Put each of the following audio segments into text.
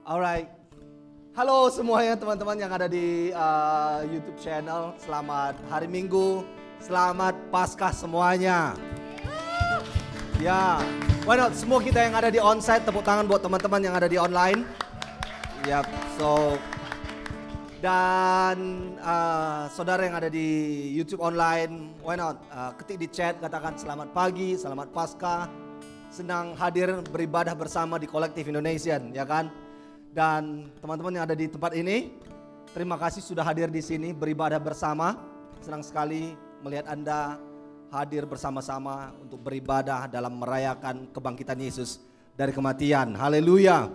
Alright. Halo semuanya teman-teman yang ada di YouTube channel. Selamat hari Minggu. Selamat Paskah semuanya. Ya, why not? Semua kita yang ada di onsite, tepuk tangan buat teman-teman yang ada di online. Yap, so dan saudara yang ada di YouTube online, why not? Ketik di chat, katakan selamat pagi, selamat Paskah. Senang hadir beribadah bersama di Kolektif Indonesian, ya kan? Dan teman-teman yang ada di tempat ini, terima kasih sudah hadir di sini beribadah bersama. Senang sekali melihat Anda hadir bersama-sama untuk beribadah dalam merayakan kebangkitan Yesus dari kematian. Haleluya.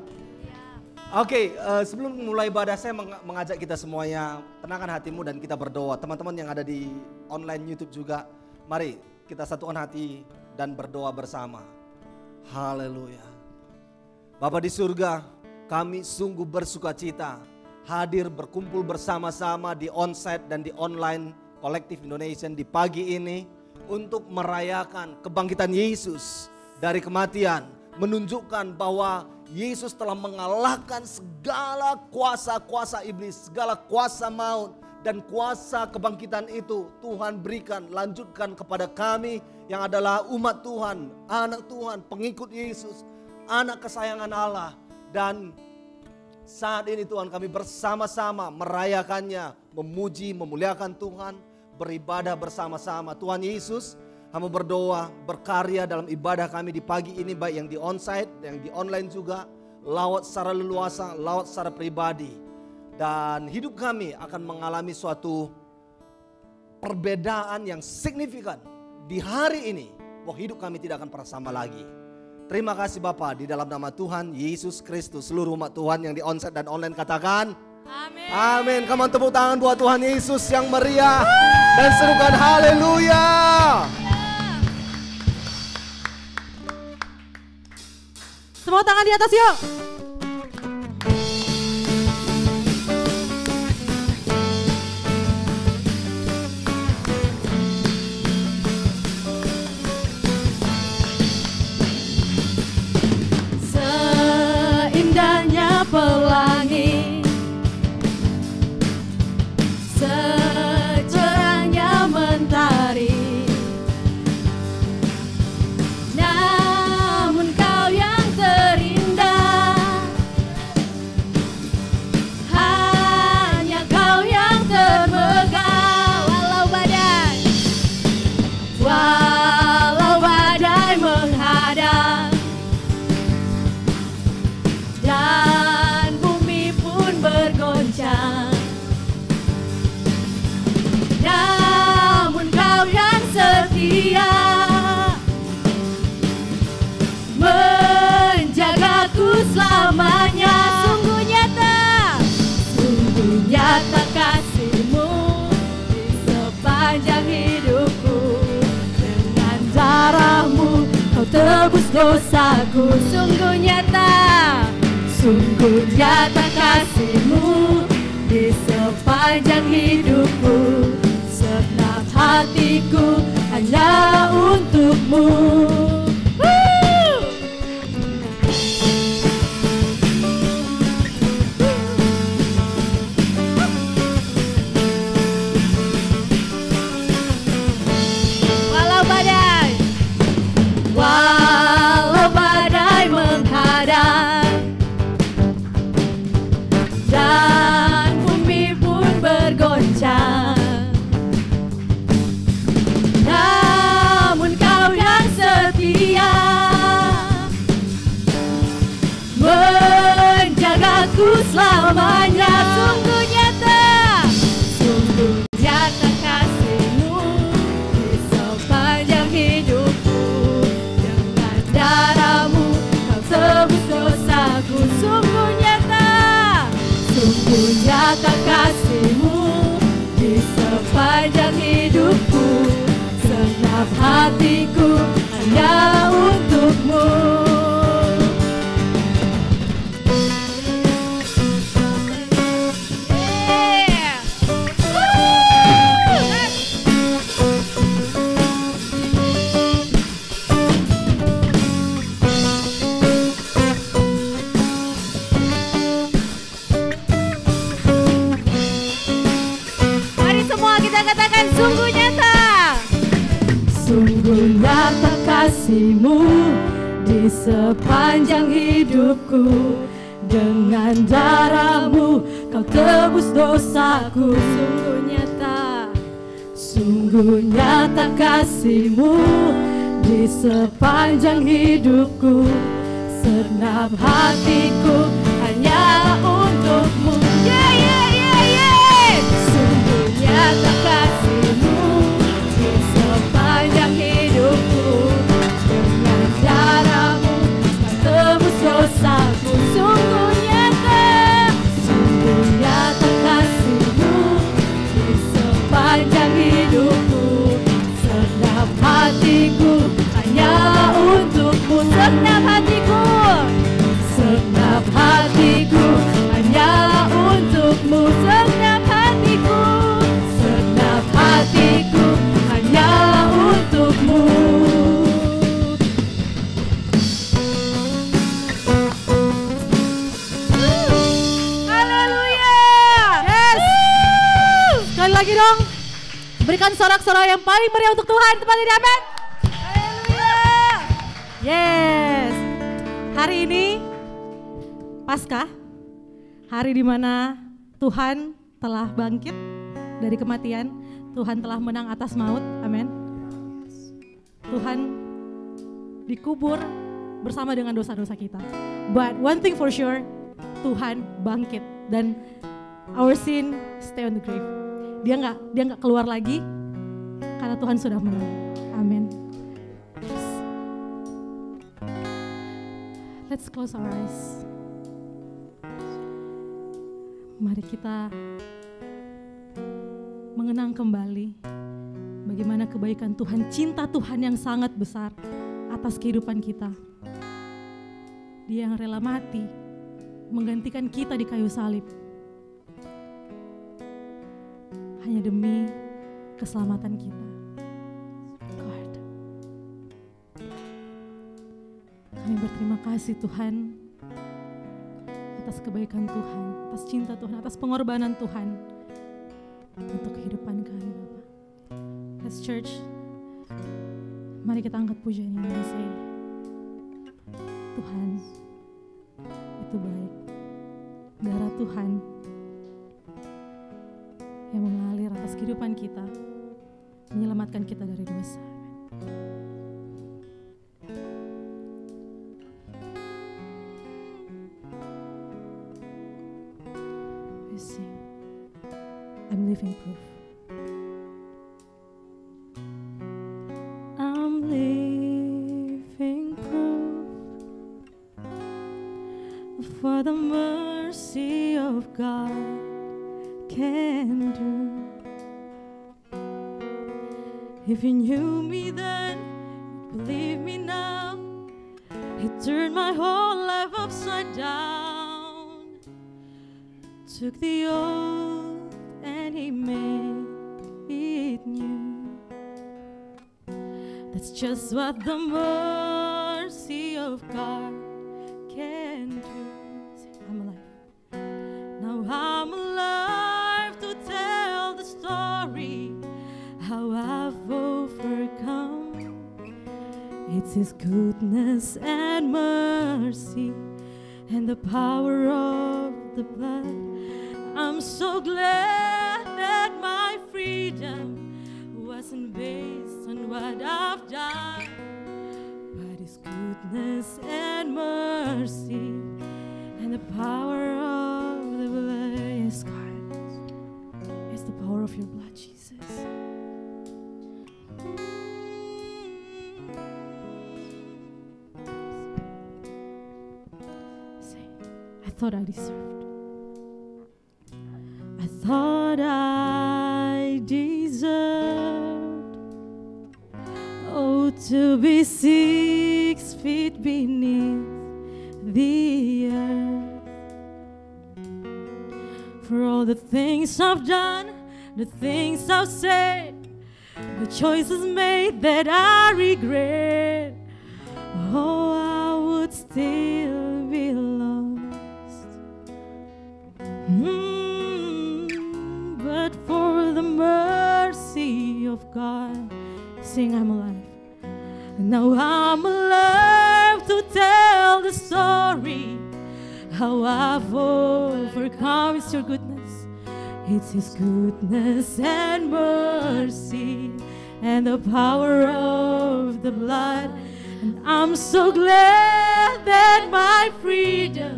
Oke, sebelum mulai ibadah saya mengajak kita semuanya tenangkan hatimu dan kita berdoa. Teman-teman yang ada di online YouTube juga, mari kita satukan hati dan berdoa bersama. Haleluya. Bapa di surga, kami sungguh bersuka cita hadir berkumpul bersama-sama di onsite dan di online Kolektif Indonesian di pagi ini untuk merayakan kebangkitan Yesus dari kematian, menunjukkan bahwa Yesus telah mengalahkan segala kuasa-kuasa iblis, segala kuasa maut, dan kuasa kebangkitan itu Tuhan berikan, lanjutkan kepada kami yang adalah umat Tuhan, anak Tuhan, pengikut Yesus, anak kesayangan Allah. Dan saat ini Tuhan kami bersama-sama merayakannya, memuji, memuliakan Tuhan, beribadah bersama-sama. Tuhan Yesus, kami berdoa, berkarya dalam ibadah kami di pagi ini, baik yang di onsite, yang di online juga, lawat secara leluasa, lawat secara pribadi. Dan hidup kami akan mengalami suatu perbedaan yang signifikan di hari ini, bahwa hidup kami tidak akan pernah sama lagi. Terima kasih Bapa, di dalam nama Tuhan Yesus Kristus, seluruh umat Tuhan yang di onsite dan online katakan amin. Amin. Come on, tepuk tangan buat Tuhan Yesus yang meriah dan serukan haleluya. Semua tangan di atas yuk. Seindahnya pelangi, secerahnya mentari, namun kau yang terindah, hanya kau yang termegah. Walau badai menghadang dan bumi pun bergoncang, namun kau yang setia menjagaku selamanya. Sungguh nyata kasih-Mu di sepanjang hidupku. Dengan darah-Mu Kau tebus dosaku. Sungguh nyata kasih-Mu di sepanjang hidupku. Senang hatiku hanya untuk-Mu. Walau badai menghadang dan bumi pun bergoncang, namun Kau yang setia menjagaku selamanya. Sungguh nyata kasih-Mu di sepanjang hidupku. Dengan darah-Mu Kau tebus dosaku. Sungguh nyata kasih-Mu di sepanjang hidupku. Senang hatiku hanya untuk-Mu. kasih-Mu di sepanjang hidupku. Dengan darah-Mu Kau tebus dosaku. Sungguh nyata kasih-Mu di sepanjang hidupku. Segenap hatiku hanya untuk-Mu. Sungguh nyata kasih-Mu di sepanjang hidupku. Dengan darah-Mu Kau tebus dosaku. Sungguh nyata kasih-Mu di sepanjang hidupku. Segenap hatiku hanya untuk-Mu. Segenap hatiku hanya untuk-Mu. Segenap hatiku hanya untuk-Mu. Haleluya. Yes. Sekali lagi dong. Berikan sorak-sorak yang paling meriah untuk Tuhan. Tepat ini, amin. Haleluya. Yes. Hari ini Paskah, hari di mana Tuhan telah bangkit dari kematian. Tuhan telah menang atas maut, amin. Tuhan dikubur bersama dengan dosa-dosa kita. But one thing for sure, Tuhan bangkit dan our sin stay on the grave. Dia nggak keluar lagi karena Tuhan sudah menang. Amin. Let's close our eyes. Mari kita mengenang kembali bagaimana kebaikan Tuhan, cinta Tuhan yang sangat besar atas kehidupan kita. Dia yang rela mati, menggantikan kita di kayu salib. Hanya demi keselamatan kita. God. Kami berterima kasih Tuhan atas kebaikan Tuhan, atas cinta Tuhan, atas pengorbanan Tuhan untuk kehidupan kami, Bapak. As church, mari kita angkat pujian ini dan say, Tuhan itu baik. Darah Tuhan yang mengalir atas kehidupan kita, menyelamatkan kita dari dosa. We sing, I'm living proof. I'm living proof for the mercy of God can do. If you knew me then, believe me now. He turned my whole life upside down. Took the old and he made it new. That's just what the mercy of God can do. I'm alive. Now I'm alive to tell the story how I've overcome. It's His goodness and mercy and the power of the blood. I'm so glad that my freedom wasn't based on what I've done, but His goodness and mercy and the power of the blood. Yes, God, it's the power of your blood, Jesus. Say, I thought I deserved. I thought I deserved, oh, to be 6 feet beneath the earth. For all the things I've done, the things I've said, the choices made that I regret, oh, I would still be lost. But for the mercy of God, sing, I'm alive. Now I'm how I've overcome. It's your goodness. It's His goodness and mercy and the power of the blood. And I'm so glad that my freedom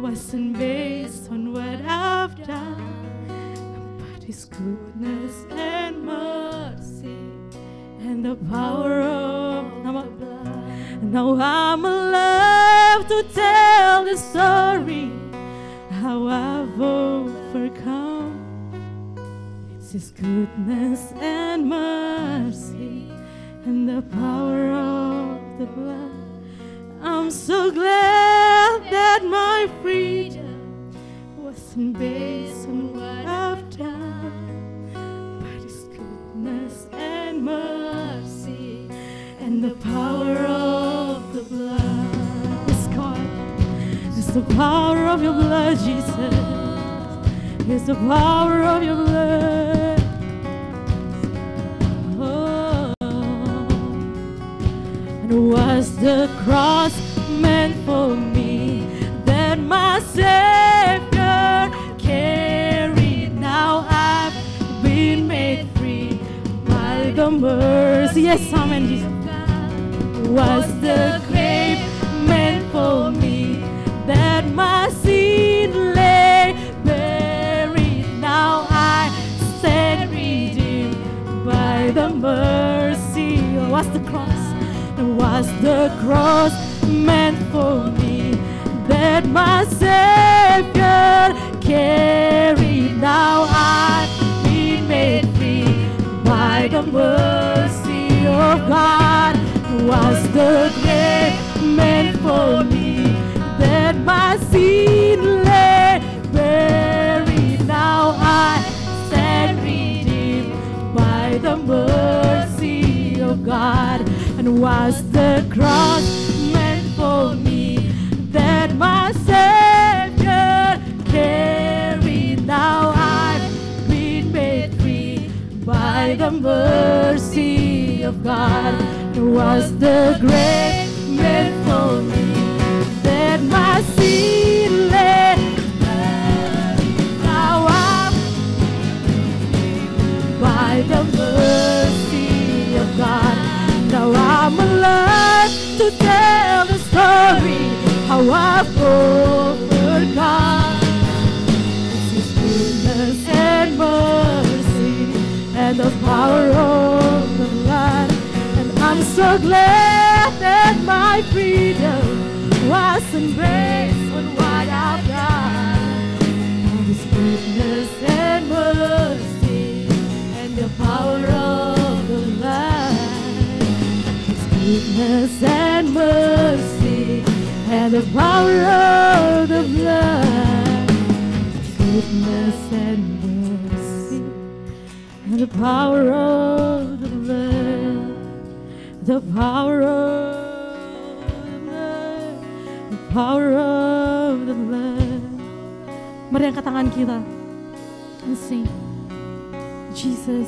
wasn't based on what I've done, but His goodness and mercy and the power of the blood. Now I'm alive to tell the story how I've overcome. It's His goodness and mercy and the power of the blood. I'm so glad that my freedom wasn't based on what I've done, but His goodness and mercy and the power of the blood. Yes, God, it's the power of your blood, Jesus. It's the power of your blood. Oh, and was the cross meant for me that my Savior carried? Now I've been made free by the mercy. Yes, amen, Jesus. Was the grave meant for me that my sin lay buried? Now I stand redeemed by the mercy. Was the cross? Was the cross meant for me that my Savior carried? Now I've been made free by the mercy of God. Was the grave meant for me that my sin lay buried? Now I stand redeemed by the mercy of God. And was the cross meant for me that my Savior carried? Now I've been made free by the mercy of God. Was the grave meant for me that my sin lay buried? Now I'm by the mercy of God. Now I'm alive to tell the story how I've overcome. It's His goodness and mercy and the power of the blood. I'm so glad that my freedom wasn't based on what I've done. His goodness and mercy and the power of the blood. His goodness and mercy and the power of the blood. His goodness and mercy and the power of the blood. The power of the blood, the power of the blood. Mari angkat tangan kita and sing. Jesus,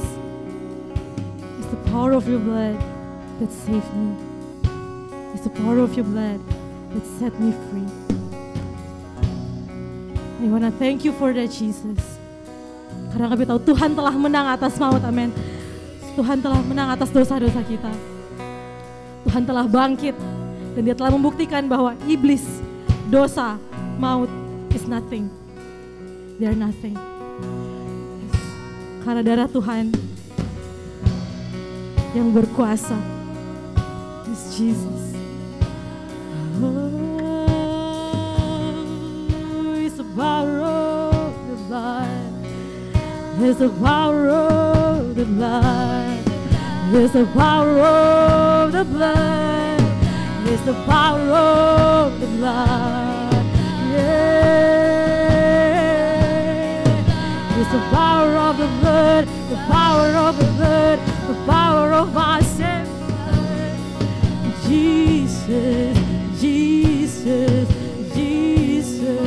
it's the power of your blood that saved me. It's the power of your blood that set me free. I want to thank you for that, Jesus. Karena kami tahu Tuhan telah menang atas maut, amin. Tuhan telah menang atas dosa-dosa kita. Tuhan telah bangkit dan Dia telah membuktikan bahwa iblis, dosa, maut is nothing. They are nothing. Yes. Karena darah Tuhan yang berkuasa. Yes, Jesus. Oh, it's the power of the blood. It's the power of the blood. It's the power of the blood. It's the power of the blood. Yeah. It's the power of the blood. The power of the blood. The power of my Savior. Jesus, Jesus, Jesus.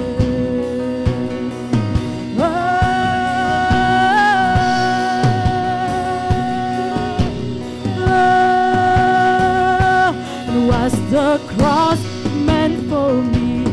The cross meant for me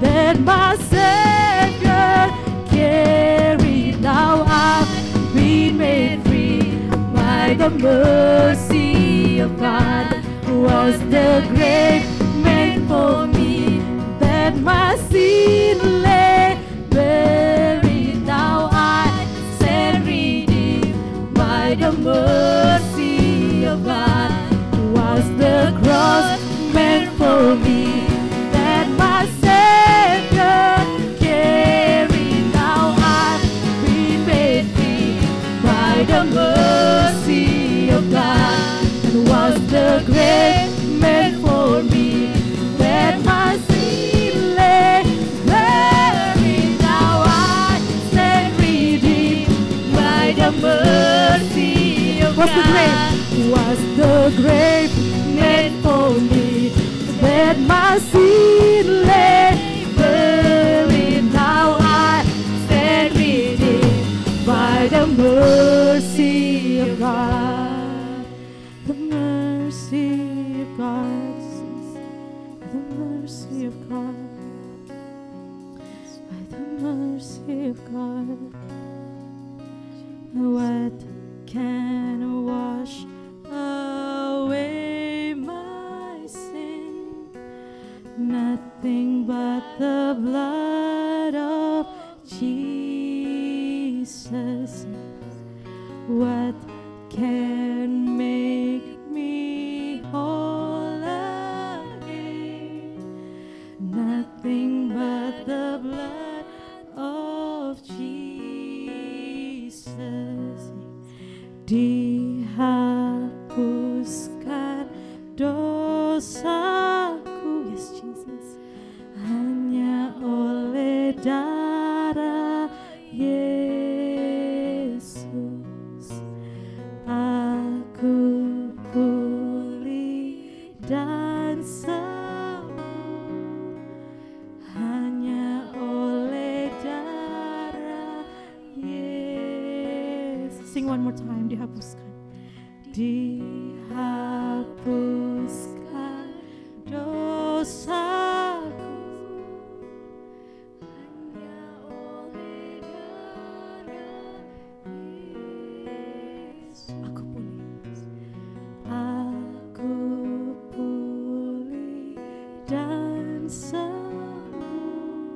that my Savior carried. Now I've been made free by the mercy of God. Was the grave meant for me, that my sin lay buried? Now I stand redeemed by the mercy of God. Was the cross meant for me, that my Savior carried? Now I've been made free by the mercy of God. And was the grave meant for me, that my sin lay buried? Now I stand redeemed by the mercy of God. Was the grave meant for me, that my sin lay buried? Now I stand redeemed by the mercy of God. The mercy of God, the mercy of God, by the mercy of God. What can wash away my sin? Nothing but the blood of Jesus. What can make me whole again? Nothing but the blood of Jesus. Dihapuskan dosaku, yes Jesus, hanya oleh darah Yesus. Aku pulih dan sembuh hanya oleh darah Yesus. Sing one more time. Dihapuskan, dihapuskan dosaku hanya oleh darah Yesus. Aku pulih dan sembuh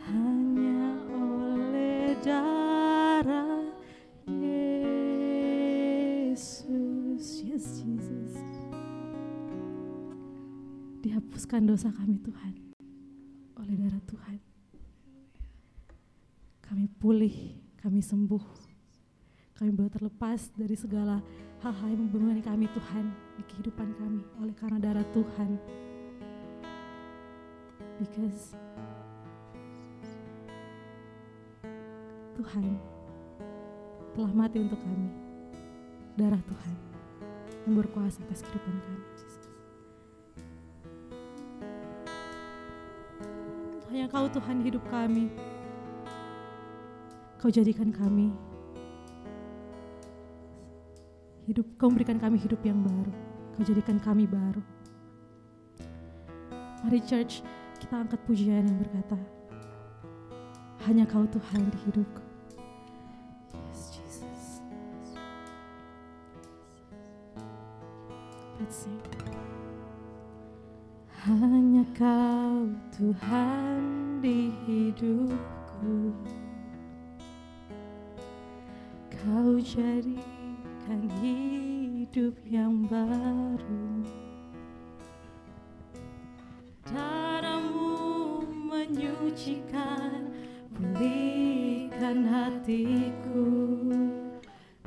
hanya oleh darah Yesus. Yes, Jesus. Dihapuskan dosa kami Tuhan oleh darah Tuhan. Kami pulih, kami sembuh, kami boleh terlepas dari segala hal-hal yang membebani kami Tuhan di kehidupan kami oleh karena darah Tuhan. Because Tuhan telah mati untuk kami. Darah Tuhan yang berkuasa atas kehidupan kami. Jesus. Hanya Kau Tuhan hidup kami. Kau jadikan kami hidup, Kau berikan kami hidup yang baru. Kau jadikan kami baru. Mari church, kita angkat pujian yang berkata, hanya Kau Tuhan di hidupku. Yes, Jesus. Let's sing. Hanya Kau Tuhan di hidupku. Kau jadikan hidup yang baru. Darah-Mu menyucikan, pulihkan hatiku.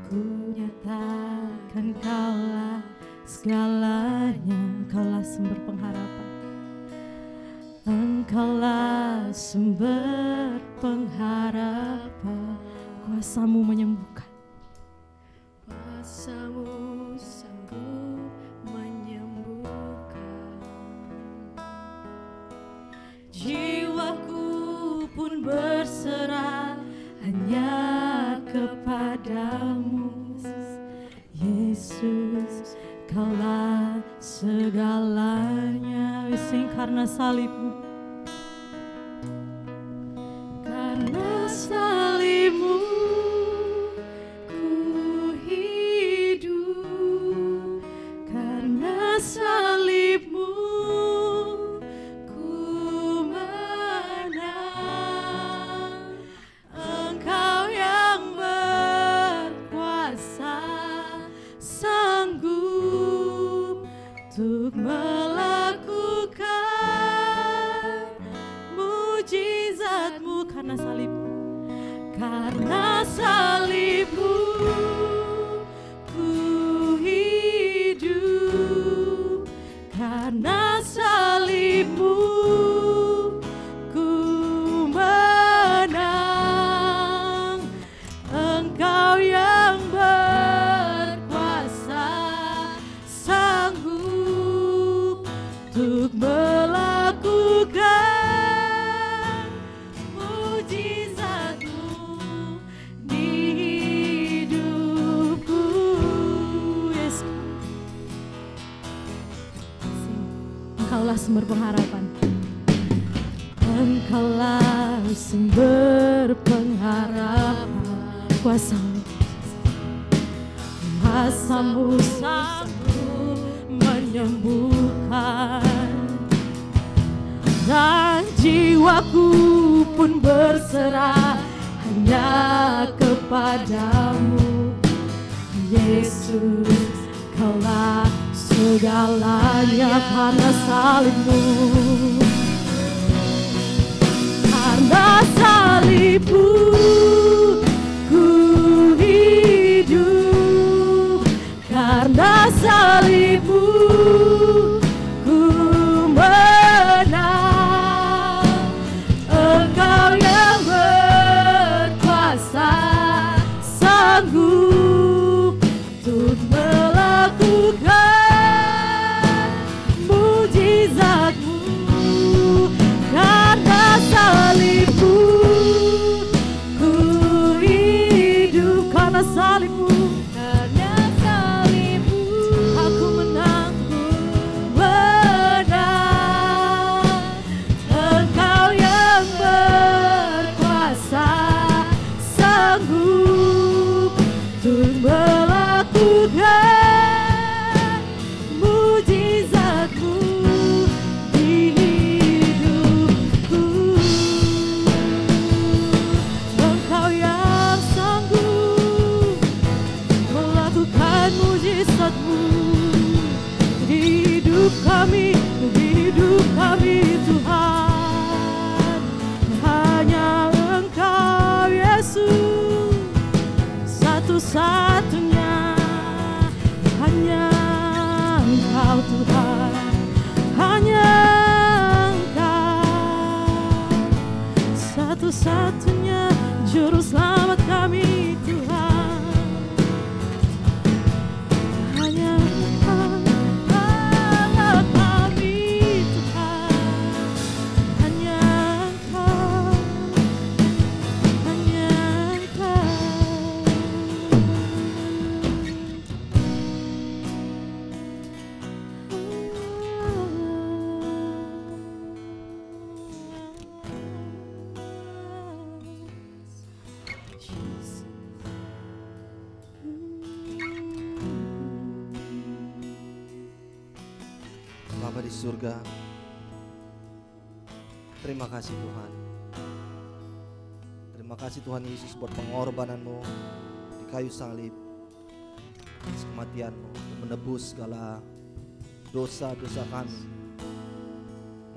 Ku nyatakan Kaulah segalanya, Kaulah sumber pengharapan. Engkaulah sumber pengharapan. Kuasa-Mu menyembuhkan. Kuasa-Mu sanggup menyembuhkan. Jiwaku pun berserah hanya kepadamu. Yesus, Kaulah segalanya. We sing karena salib-Mu. Karena salibmu ku hidup, karena salibmu ku menang. Engkau yang berkuasa, sanggup untuk melakukan mujizat-Mu di hidupku. Yes. Engkaulah sumber pengharapan. Engkaulah sumber pengharapan. Kuasa-Mu sanggup menyembuhkan, dan jiwaku pun berserah hanya kepadamu. Yesus, Kaulah segalanya karena salibmu. Karena salibmu ku hidup, karena salibmu ku menang. Engkau yang berkuasa, sanggup untuk melakukan mujizat-Mu. Karena salibmu ku hidup, karena salibmu, karena salibmu aku menang, menang. Engkau yang berkuasa, sanggup untuk melakukan mujizat-Mu di hidupku. Engkau yang sanggup melakukan mujizat-Mu di hidup kami, Tuhan. Hanya Engkau Yesus, satu-satunya. Hanya Engkau Tuhan, hanya Engkau, satu-satunya juru selamat kami Tuhan. Hanya Engkau Allah kami Tuhan. Hanya Engkau, hanya Engkau. Bapa di surga, terima kasih Tuhan. Terima kasih Tuhan Yesus buat pengorbanan-Mu di kayu salib, atas kematian-Mu untuk menebus segala dosa-dosa kami,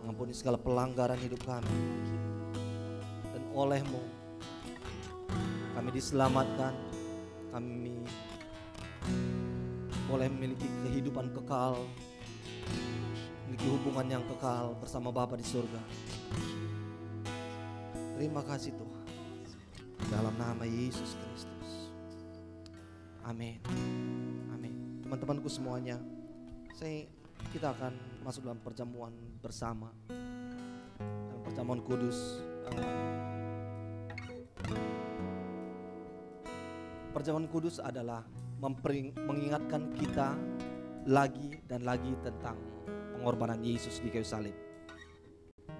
mengampuni segala pelanggaran hidup kami. Dan oleh-Mu kami diselamatkan, kami boleh memiliki kehidupan kekal, memiliki hubungan yang kekal bersama Bapa di surga. Terima kasih Tuhan, dalam nama Yesus Kristus. Amin. Amin. Teman-temanku semuanya, kita akan masuk dalam perjamuan bersama, dalam perjamuan kudus. Perjamuan kudus adalah mengingatkan kita lagi dan lagi tentang pengorbanan Yesus di kayu salib.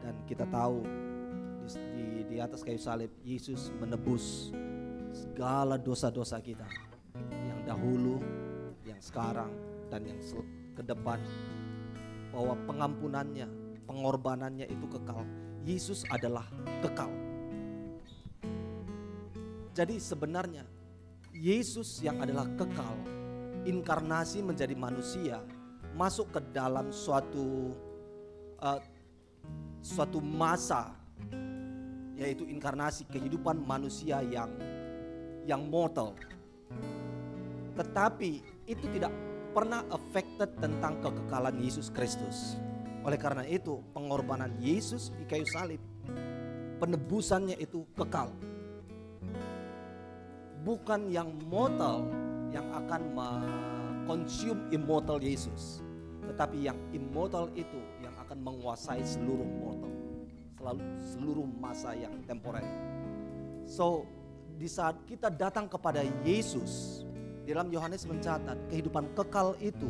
Dan kita tahu di atas kayu salib Yesus menebus segala dosa-dosa kita, yang dahulu, yang sekarang, dan yang ke depan. Bahwa pengampunannya, pengorbanannya itu kekal. Yesus adalah kekal. Jadi sebenarnya Yesus yang adalah kekal, inkarnasi menjadi manusia, masuk ke dalam suatu masa yaitu inkarnasi kehidupan manusia yang mortal. Tetapi itu tidak pernah affected tentang kekekalan Yesus Kristus. Oleh karena itu, pengorbanan Yesus di kayu salib, penebusannya itu kekal. Bukan yang mortal yang akan consume immortal Yesus, tetapi yang immortal itu yang akan menguasai seluruh mortal, seluruh masa yang temporary. So, di saat kita datang kepada Yesus, dalam Yohanes mencatat kehidupan kekal itu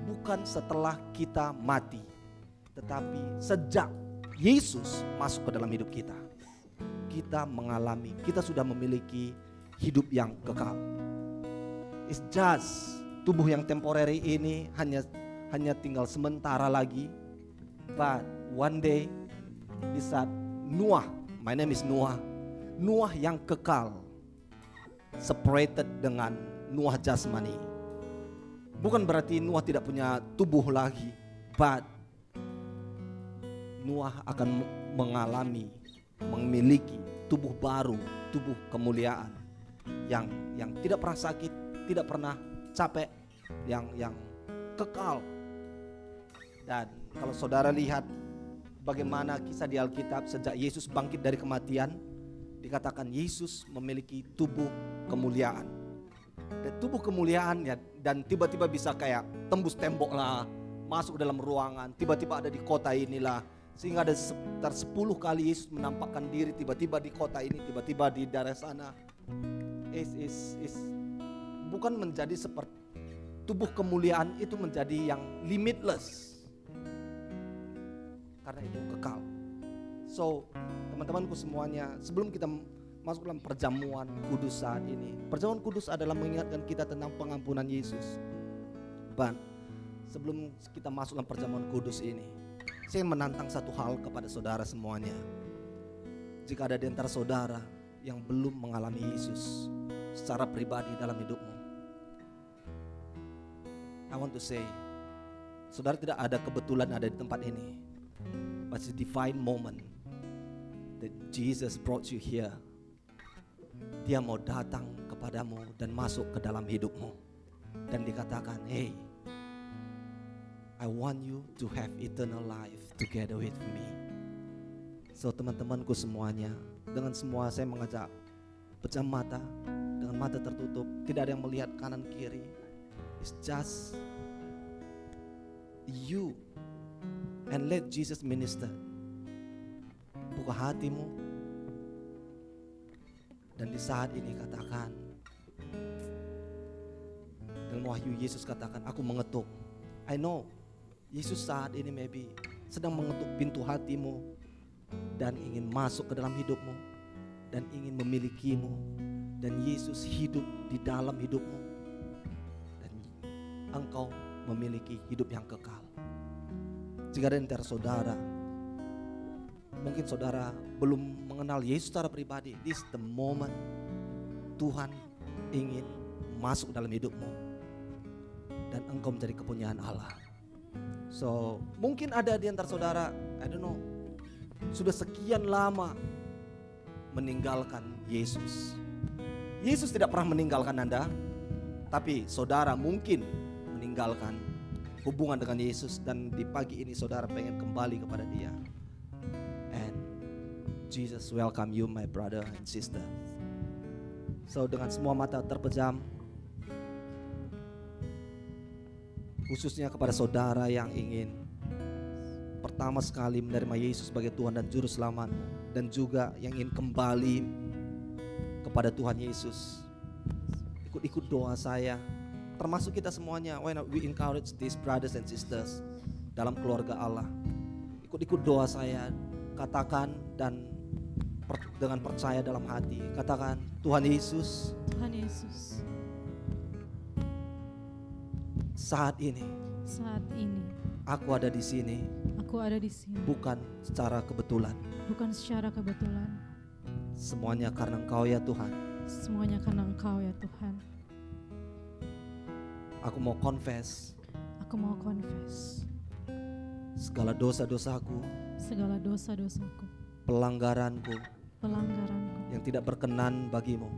bukan setelah kita mati, tetapi sejak Yesus masuk ke dalam hidup kita, kita sudah memiliki hidup yang kekal. It's just tubuh yang temporary ini hanya tinggal sementara lagi. But one day, di saat Noah, my name is Noah yang kekal, separated dengan Noah jasmani. Bukan berarti Noah tidak punya tubuh lagi, but Noah akan memiliki tubuh baru, tubuh kemuliaan yang tidak pernah sakit, tidak pernah capek, yang kekal. Dan kalau saudara lihat bagaimana kisah di Alkitab sejak Yesus bangkit dari kematian, dikatakan Yesus memiliki tubuh kemuliaan. Dan tubuh kemuliaan ya, dan tiba-tiba bisa kayak tembus tembok lah, masuk ke dalam ruangan, tiba-tiba ada di kota inilah. Sehingga ada sekitar 10 kali Yesus menampakkan diri, tiba-tiba di kota ini, tiba-tiba di daerah sana. Bukan menjadi seperti tubuh kemuliaan itu menjadi yang limitless, karena itu kekal. So teman-temanku semuanya, sebelum kita masuk dalam perjamuan kudus saat ini, perjamuan kudus adalah mengingatkan kita tentang pengampunan Yesus. Dan sebelum kita masuk dalam perjamuan kudus ini, saya menantang satu hal kepada saudara semuanya. Jika ada di antara saudara yang belum mengalami Yesus secara pribadi dalam hidupmu, I want to say, saudara tidak ada kebetulan ada di tempat ini, but it's a divine moment that Jesus brought you here. Dia mau datang kepadamu dan masuk ke dalam hidupmu, dan dikatakan, hey, I want you to have eternal life together with me. So teman-temanku semuanya, dengan semua saya mengajak pejam mata, dengan mata tertutup, tidak ada yang melihat kanan kiri. It's just you, and let Jesus minister. Buka hatimu, dan di saat ini katakan, dalam Wahyu Yesus katakan, aku mengetuk. I know Yesus saat ini maybe sedang mengetuk pintu hatimu dan ingin masuk ke dalam hidupmu dan ingin memilikimu, dan Yesus hidup di dalam hidupmu dan engkau memiliki hidup yang kekal. Jika ada antara saudara, mungkin saudara belum mengenal Yesus secara pribadi, this is the moment Tuhan ingin masuk dalam hidupmu dan engkau menjadi kepunyaan Allah. So mungkin ada di antara saudara, I don't know, sudah sekian lama meninggalkan Yesus. Yesus tidak pernah meninggalkan Anda, tapi saudara mungkin meninggalkan hubungan dengan Yesus, dan di pagi ini saudara pengen kembali kepada Dia. And Jesus welcome you, my brother and sister. So dengan semua mata terpejam, khususnya kepada saudara yang ingin pertama sekali menerima Yesus sebagai Tuhan dan Juru Selamatmu, dan juga yang ingin kembali kepada Tuhan Yesus, ikut doa saya, termasuk kita semuanya. Why not we encourage these brothers and sisters dalam keluarga Allah. Ikut doa saya, katakan dan dengan percaya dalam hati, katakan, Tuhan Yesus, Tuhan Yesus, saat ini aku ada di sini, bukan secara kebetulan. Semuanya karena Engkau ya Tuhan. Aku mau confess segala dosa-dosaku, pelanggaranku, pelanggaranku yang tidak berkenan bagimu.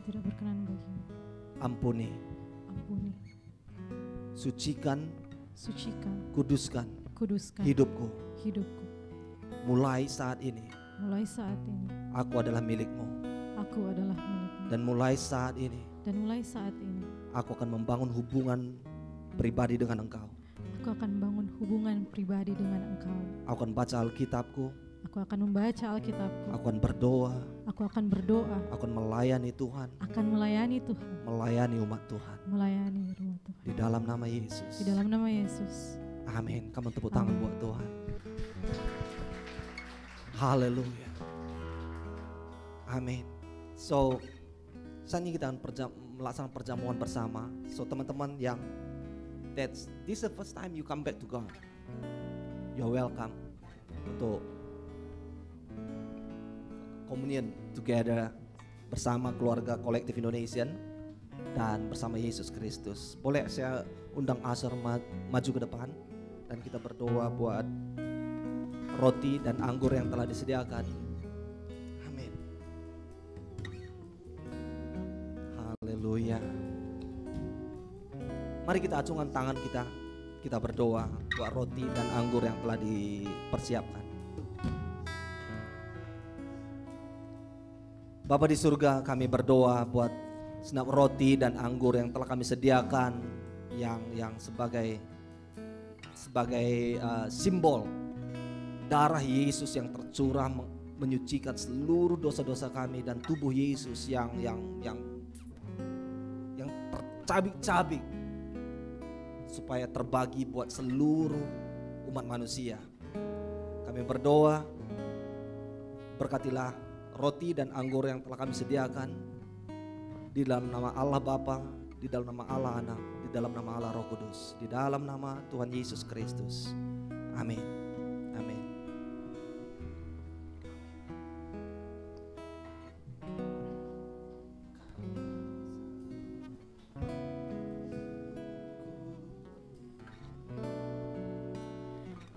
tidak berkenan bagimu. Ampuni, Ampuni, sucikan, sucikan, kuduskan kuduskan hidupku. hidupku. Mulai saat ini Mulai saat ini aku adalah milikmu. aku adalah milikmu. Dan mulai saat ini Dan mulai saat ini aku akan membangun hubungan pribadi dengan Engkau. aku akan membangun hubungan pribadi dengan Engkau. Aku akan baca Alkitabku, Aku akan membaca Alkitabku. aku akan berdoa, Aku akan berdoa, aku akan melayani Tuhan, akan melayani Tuhan, melayani umat Tuhan. melayani rumah Tuhan. Di dalam nama Yesus. Di dalam nama Yesus. Amin. Kamu tepuk tangan Amin. buat Tuhan. Haleluya. Amin. So, saat ini kita akan melaksanakan perjamuan bersama. So, teman-teman yang this is the first time you come back to God, you're welcome untuk communion together bersama keluarga Kolektif Indonesian dan bersama Yesus Kristus. Boleh saya undang Asher maju ke depan dan kita berdoa buat roti dan anggur yang telah disediakan. Amin. Haleluya. Mari kita acungkan tangan kita berdoa buat roti dan anggur yang telah dipersiapkan. Bapa di surga, kami berdoa buat senap roti dan anggur yang telah kami sediakan, yang sebagai simbol darah Yesus yang tercurah menyucikan seluruh dosa-dosa kami dan tubuh Yesus yang tercabik-cabik supaya terbagi buat seluruh umat manusia. Kami berdoa, berkatilah roti dan anggur yang telah kami sediakan di dalam nama Allah Bapa, di dalam nama Allah Anak, di dalam nama Allah Roh Kudus, di dalam nama Tuhan Yesus Kristus. Amin. Amin.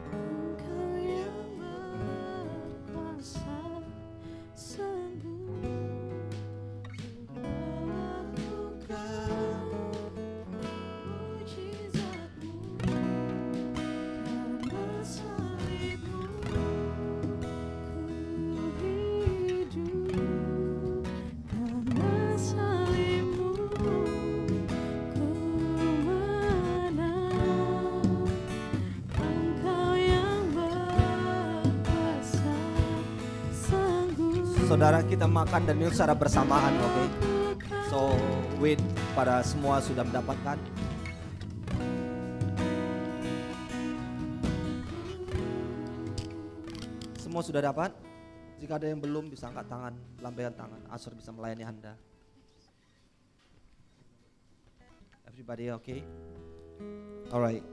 Engkau yang berkuasa sembuh melakukan mujizat-Mu karena salib-Mu ku hidup, karena salib-Mu ku menang. Engkau yang berkuasa sanggup. Saudara, kita makan dan minum secara bersamaan, oke? So, wait, pada semua sudah mendapatkan. Semua sudah dapat? Jika ada yang belum, bisa angkat tangan, lambaikan tangan. Asher bisa melayani Anda. Everybody okay? Alright.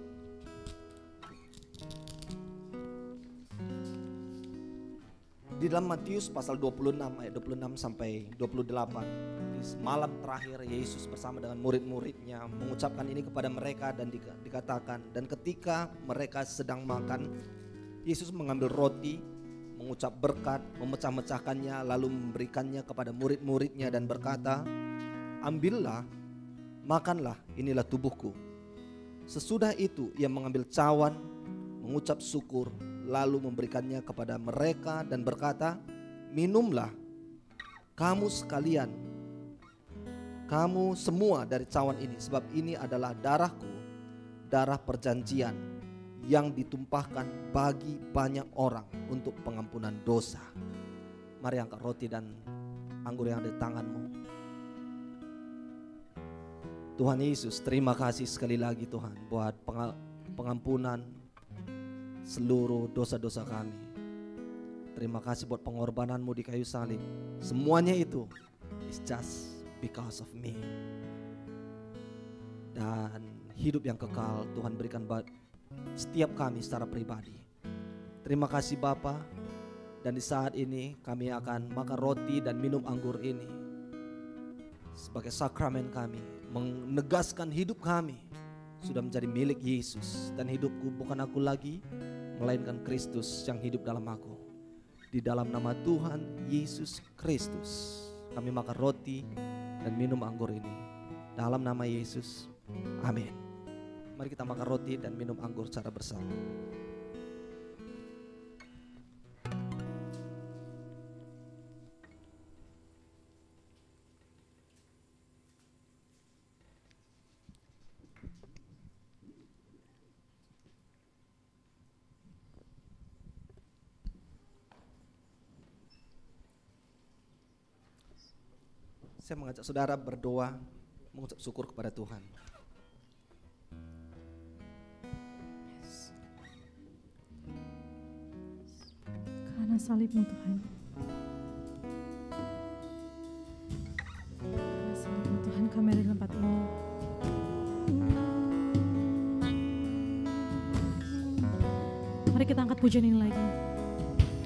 Di dalam Matius pasal 26 ayat 26 sampai 28, di malam terakhir Yesus bersama dengan murid-muridnya mengucapkan ini kepada mereka dan dikatakan, dan ketika mereka sedang makan, Yesus mengambil roti, mengucap berkat, memecah-mecahkannya, lalu memberikannya kepada murid-muridnya dan berkata, ambillah, makanlah, inilah tubuhku. Sesudah itu ia mengambil cawan, mengucap syukur, lalu memberikannya kepada mereka dan berkata, minumlah kamu sekalian, kamu semua dari cawan ini, sebab ini adalah darahku, darah perjanjian yang ditumpahkan bagi banyak orang untuk pengampunan dosa. Mari angkat roti dan anggur yang ada di tanganmu. Tuhan Yesus, terima kasih sekali lagi Tuhan buat pengampunan seluruh dosa-dosa kami. Terima kasih buat pengorbananmu di kayu salib. Semuanya itu is just because of me. Dan hidup yang kekal Tuhan berikan buat setiap kami secara pribadi. Terima kasih Bapa. Dan di saat ini kami akan makan roti dan minum anggur ini sebagai sakramen kami, menegaskan hidup kami sudah menjadi milik Yesus, dan hidupku bukan aku lagi, melainkan Kristus yang hidup dalam aku. Di dalam nama Tuhan Yesus Kristus, kami makan roti dan minum anggur ini. Dalam nama Yesus, amin. Mari kita makan roti dan minum anggur secara bersama. Saya mengajak saudara berdoa, mengucap syukur kepada Tuhan. Karena salib-Mu Tuhan. Karena salib-Mu Tuhan kami ada di tempat ini. Mari kita angkat pujian ini lagi.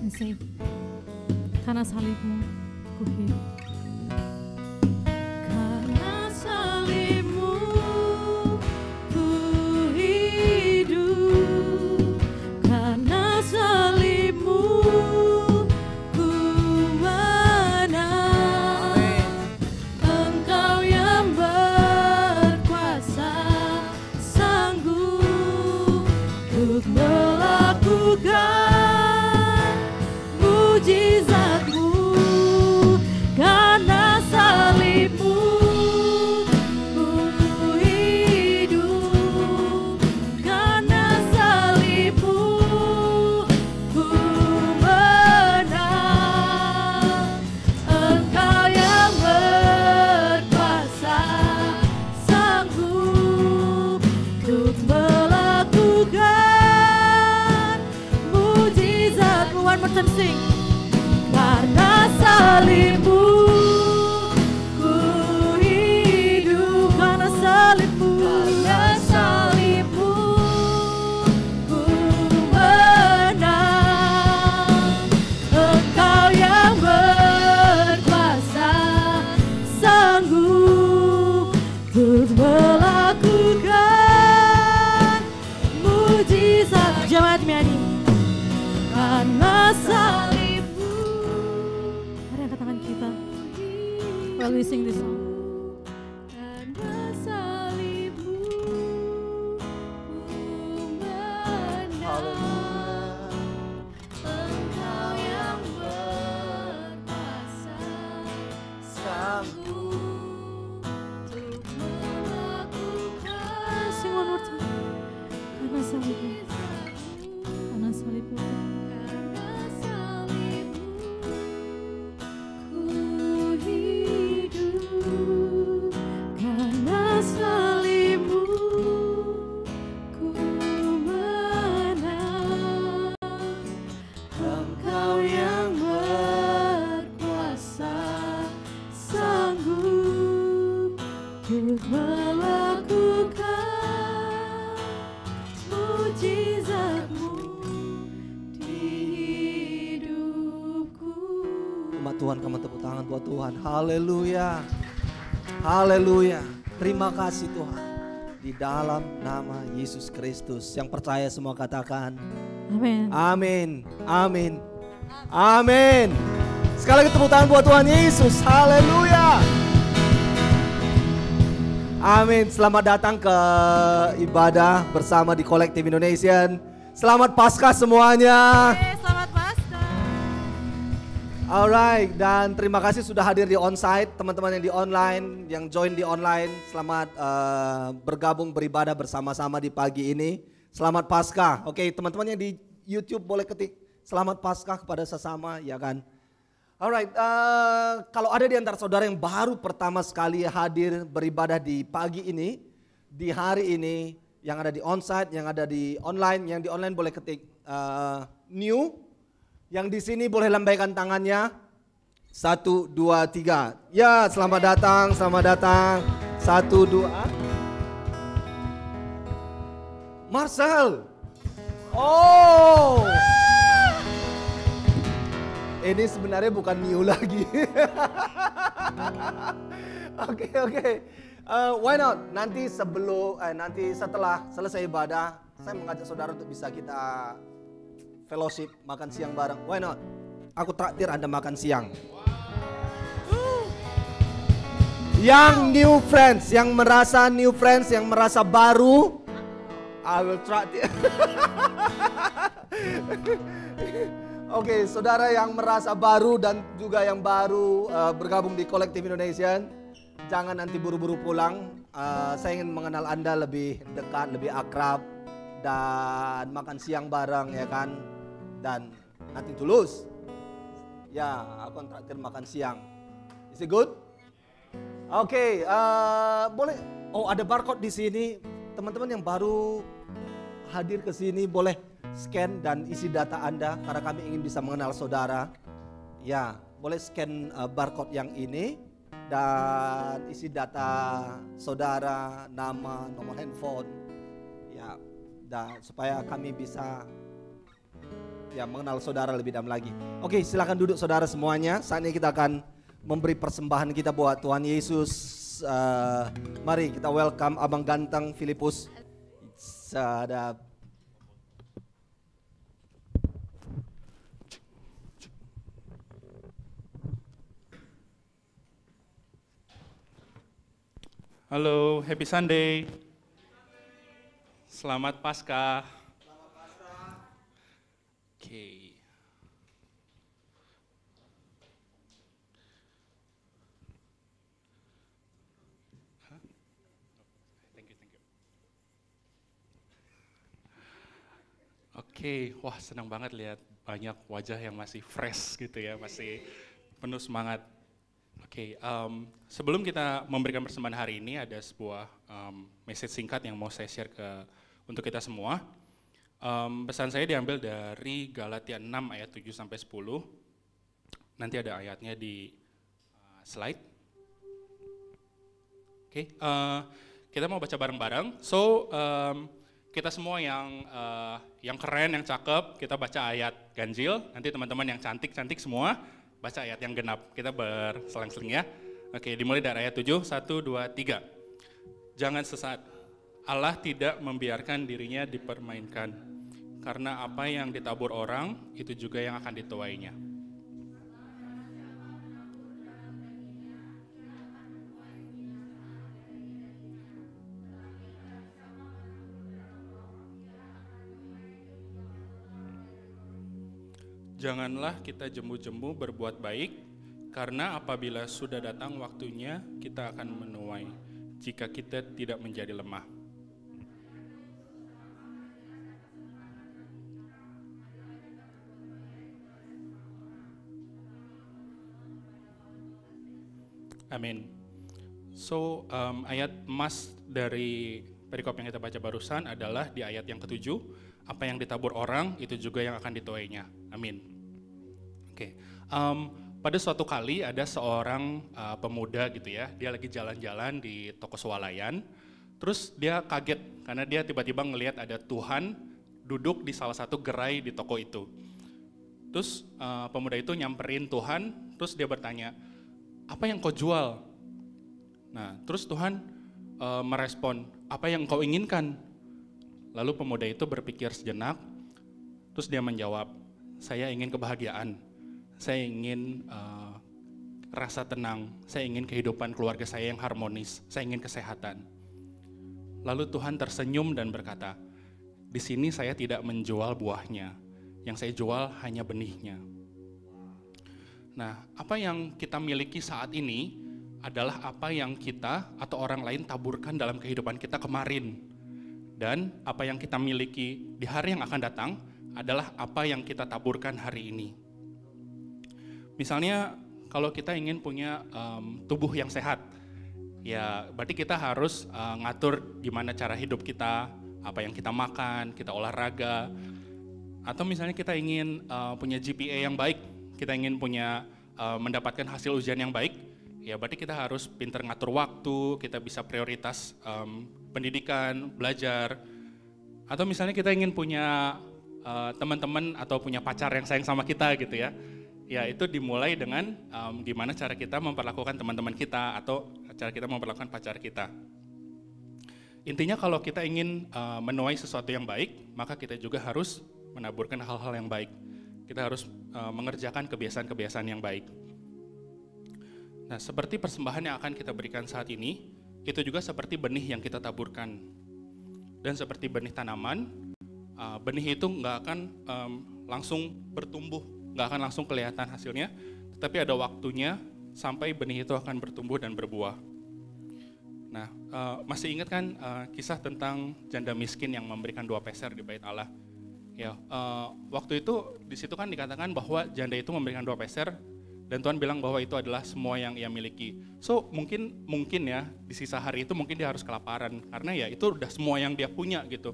And say, karena salib-Mu ku hidup. While we sing this song. Sing one more time. Karena salib-Mu, karena salib-Mu. Tuhan, kamu tepuk tangan buat Tuhan. Haleluya. Haleluya. Terima kasih Tuhan. Di dalam nama Yesus Kristus. Yang percaya semua katakan Amin. Amin. Amin. Amin. Sekali lagi tepuk tangan buat Tuhan Yesus. Haleluya. Amin. Selamat datang ke ibadah bersama di Collective Indonesian. Selamat Paskah semuanya. Selamat Paskah. Alright, dan terima kasih sudah hadir di onsite, teman-teman yang di online, yang join di online. Selamat bergabung beribadah bersama-sama di pagi ini. Selamat Paskah. Oke, teman-teman yang di YouTube boleh ketik Selamat Paskah kepada sesama, ya kan? Alright, kalau ada di antara saudara yang baru pertama sekali hadir beribadah di pagi ini, di hari ini, yang ada di onsite, yang ada di online, yang di online boleh ketik new. Yang di sini boleh lambaikan tangannya. 1, 2, 3. Ya, selamat datang, selamat datang. 1, 2. Marcel. Oh. Ini sebenarnya bukan new lagi. Oke. Why not? Nanti setelah selesai ibadah, saya mengajak saudara untuk bisa kita fellowship, makan siang bareng. Why not? aku traktir Anda makan siang. Yang new friends, yang merasa baru, I will traktir. Oke, saudara yang merasa baru dan juga yang baru bergabung di Kolektif Indonesian, jangan nanti buru-buru pulang. Saya ingin mengenal Anda lebih dekat, lebih akrab, dan makan siang bareng ya kan. Dan nanti tulus. Ya, aku traktir makan siang. Is it good? Oke, boleh. Oh, ada barcode di sini. Teman-teman yang baru hadir ke sini boleh scan dan isi data Anda karena kami ingin bisa mengenal saudara. Ya, boleh scan barcode yang ini dan isi data saudara, nama, nomor handphone. Ya, dan supaya kami bisa ya mengenal saudara lebih dalam lagi. Oke, silakan duduk saudara semuanya. Saat ini kita akan memberi persembahan kita buat Tuhan Yesus. Mari kita welcome Abang Ganteng Filipus. Ada halo, happy Sunday. Selamat Paskah. Oke. Oke, wah senang banget lihat banyak wajah yang masih fresh gitu ya, masih penuh semangat. Oke, sebelum kita memberikan persembahan hari ini ada sebuah message singkat yang mau saya share untuk kita semua. Pesan saya diambil dari Galatia 6 ayat 7 sampai 10. Nanti ada ayatnya di slide. Oke, kita mau baca bareng-bareng. So, kita semua yang keren, yang cakep, kita baca ayat ganjil. Nanti teman-teman yang cantik-cantik semua baca ayat yang genap. Kita berselang-seling ya. Oke, dimulai dari ayat 7, 1, 2, 3. Jangan sesat, Allah tidak membiarkan dirinya dipermainkan. Karena apa yang ditabur orang, itu juga yang akan dituainya. Janganlah kita jemu-jemu berbuat baik, karena apabila sudah datang waktunya, kita akan menuai, jika kita tidak menjadi lemah. Amin. So, ayat emas dari perikop yang kita baca barusan adalah di ayat yang ke-7, apa yang ditabur orang, itu juga yang akan dituainya. Amin. Oke, pada suatu kali ada seorang pemuda gitu ya, dia lagi jalan-jalan di toko swalayan, terus dia kaget karena dia tiba-tiba ngelihat ada Tuhan duduk di salah satu gerai di toko itu. Terus pemuda itu nyamperin Tuhan, terus dia bertanya, apa yang kau jual? Nah, terus Tuhan merespon, apa yang kau inginkan? Lalu pemuda itu berpikir sejenak, terus dia menjawab, saya ingin kebahagiaan. Saya ingin rasa tenang, saya ingin kehidupan keluarga saya yang harmonis, saya ingin kesehatan. Lalu Tuhan tersenyum dan berkata, di sini saya tidak menjual buahnya, yang saya jual hanya benihnya. Nah, apa yang kita miliki saat ini adalah apa yang kita atau orang lain taburkan dalam kehidupan kita kemarin. Dan apa yang kita miliki di hari yang akan datang adalah apa yang kita taburkan hari ini. Misalnya kalau kita ingin punya tubuh yang sehat, ya berarti kita harus ngatur gimana cara hidup kita, apa yang kita makan, kita olahraga. Atau misalnya kita ingin punya GPA yang baik, kita ingin punya mendapatkan hasil ujian yang baik, ya berarti kita harus pintar ngatur waktu, kita bisa prioritas pendidikan, belajar. Atau misalnya kita ingin punya teman-teman atau punya pacar yang sayang sama kita gitu ya. Ya itu dimulai dengan gimana cara kita memperlakukan teman-teman kita atau cara kita memperlakukan pacar kita. Intinya kalau kita ingin menuai sesuatu yang baik, maka kita juga harus menaburkan hal-hal yang baik. Kita harus mengerjakan kebiasaan-kebiasaan yang baik. Nah, seperti persembahan yang akan kita berikan saat ini, itu juga seperti benih yang kita taburkan. Dan seperti benih tanaman, benih itu nggak akan langsung bertumbuh, nggak akan langsung kelihatan hasilnya, tetapi ada waktunya sampai benih itu akan bertumbuh dan berbuah. Nah, masih ingat kan kisah tentang janda miskin yang memberikan 2 peser di bait Allah? Ya, waktu itu di situ kan dikatakan bahwa janda itu memberikan 2 peser dan Tuhan bilang bahwa itu adalah semua yang ia miliki. So mungkin ya di sisa hari itu mungkin dia harus kelaparan karena ya itu udah semua yang dia punya gitu.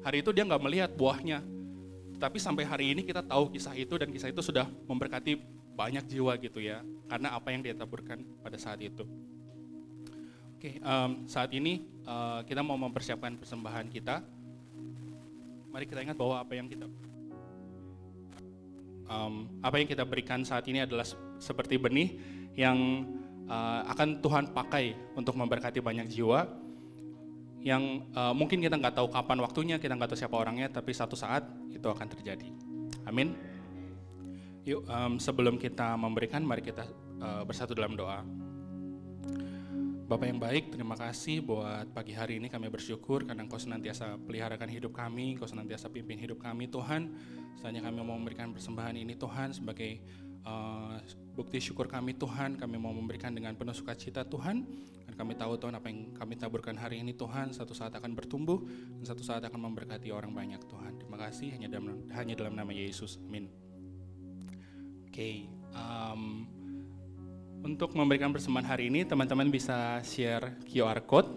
Hari itu dia nggak melihat buahnya. Tapi sampai hari ini kita tahu kisah itu dan kisah itu sudah memberkati banyak jiwa gitu ya karena apa yang dia taburkan pada saat itu. Oke, saat ini kita mau mempersiapkan persembahan kita. Mari kita ingat bahwa apa yang kita berikan saat ini adalah seperti benih yang akan Tuhan pakai untuk memberkati banyak jiwa yang mungkin kita nggak tahu kapan waktunya, kita nggak tahu siapa orangnya, tapi satu saat itu akan terjadi. Amin. Yuk, sebelum kita memberikan, mari kita bersatu dalam doa. Bapak yang baik, terima kasih buat pagi hari ini. Kami bersyukur karena Engkau senantiasa peliharakan hidup kami, Engkau senantiasa pimpin hidup kami Tuhan. Selanjutnya kami mau memberikan persembahan ini Tuhan sebagai bukti syukur kami Tuhan. Kami mau memberikan dengan penuh sukacita Tuhan. Dan kami tahu Tuhan apa yang kami taburkan hari ini Tuhan satu saat akan bertumbuh dan satu saat akan memberkati orang banyak Tuhan. Terima kasih hanya dalam nama Yesus. Amin. Oke. Untuk memberikan persembahan hari ini, teman-teman bisa share QR code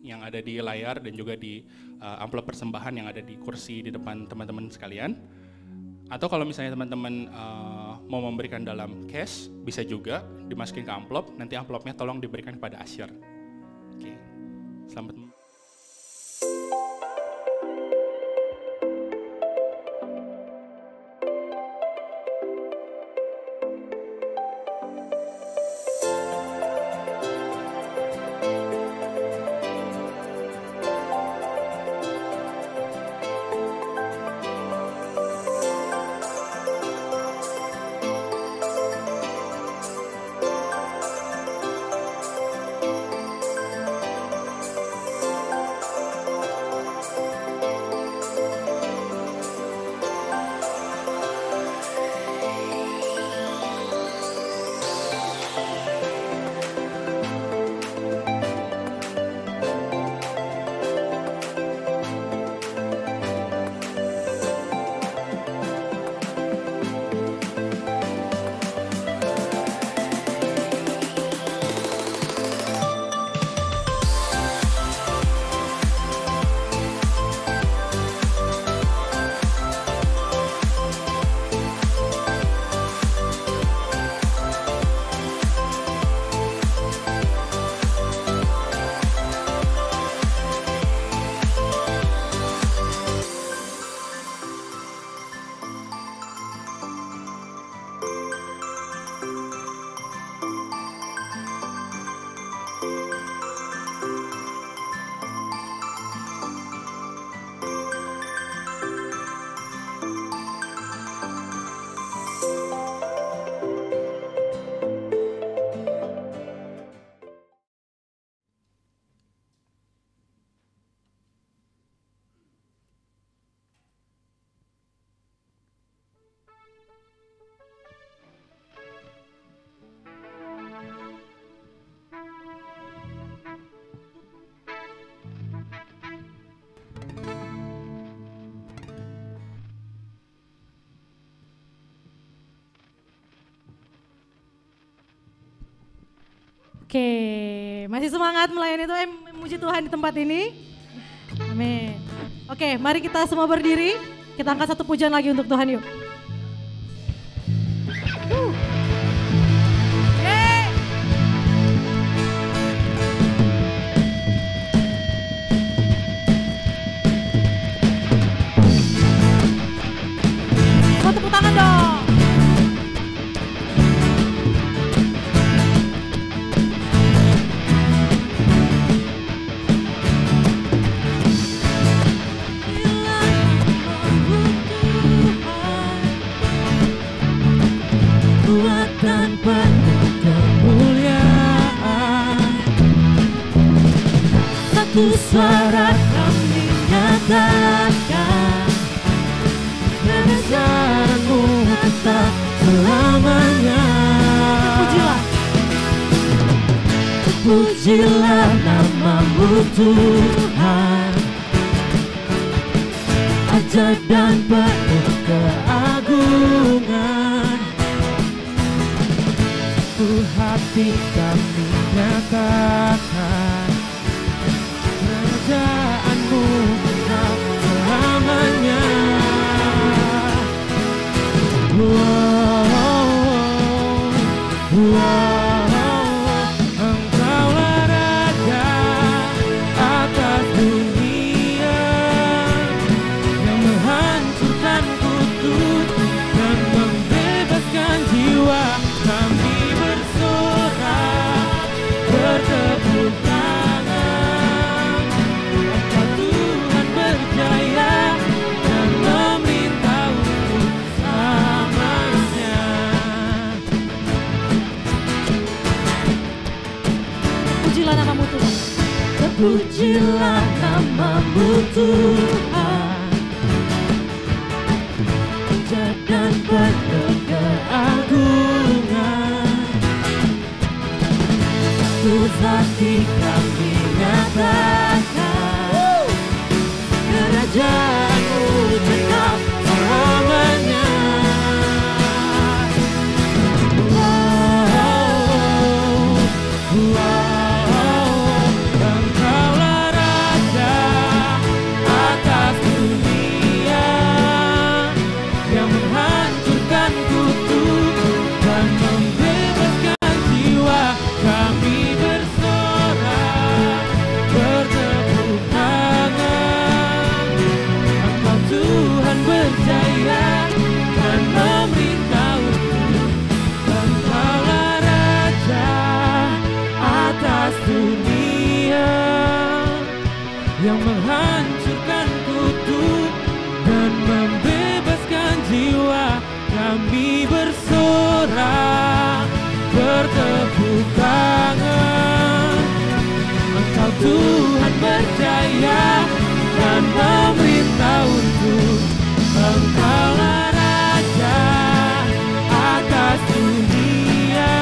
yang ada di layar dan juga di amplop persembahan yang ada di kursi di depan teman-teman sekalian. Atau kalau misalnya teman-teman mau memberikan dalam cash, bisa juga dimasukin ke amplop, nanti amplopnya tolong diberikan kepada Asher. Oke, selamat. Oke, masih semangat melayani Tuhan, memuji Tuhan di tempat ini. Amin. Oke, mari kita semua berdiri. Kita angkat satu pujian lagi untuk Tuhan yuk. Tepuk tangan dong. Bila aku Tuhan dan penuh kemuliaan. Satu suara kami nyatakan, kerajaan-Mu tetap selamanya. Pujilah nama-Mu Tuhan, ajaib dan penuh keagungan. Satu hati kami nyatakan, kerajaan-Mu tetap selamanya. Engkaulah Raja atas dunia, yang menghancurkan kutuk dan membebaskan jiwa. Kami bersorak, bertepuk tangan. Engkau Tuhan berjaya dan memerintah untuk selamanya. Pujilah nama-Mu Tuhan. Terpujilah nama-Mu Tuhan, ajaib dan penuh keagungan. Satu hati kami nyatakan, kerajaan-Mu tetap selamanya. Engkaulah Raja atas dunia, yang menghancurkan kutuk dan membebaskan jiwa. Kami bersorak, bertepuk tangan. Engkau Tuhan berjaya dan memerintah untuk. Engkaulah Raja atas dunia, yang menghancurkan kutuk dan membebaskan jiwa. Kami bersorak, bertepuk tangan. Engkau Tuhan berjaya dan memerintah untuk. Engkaulah Raja atas dunia,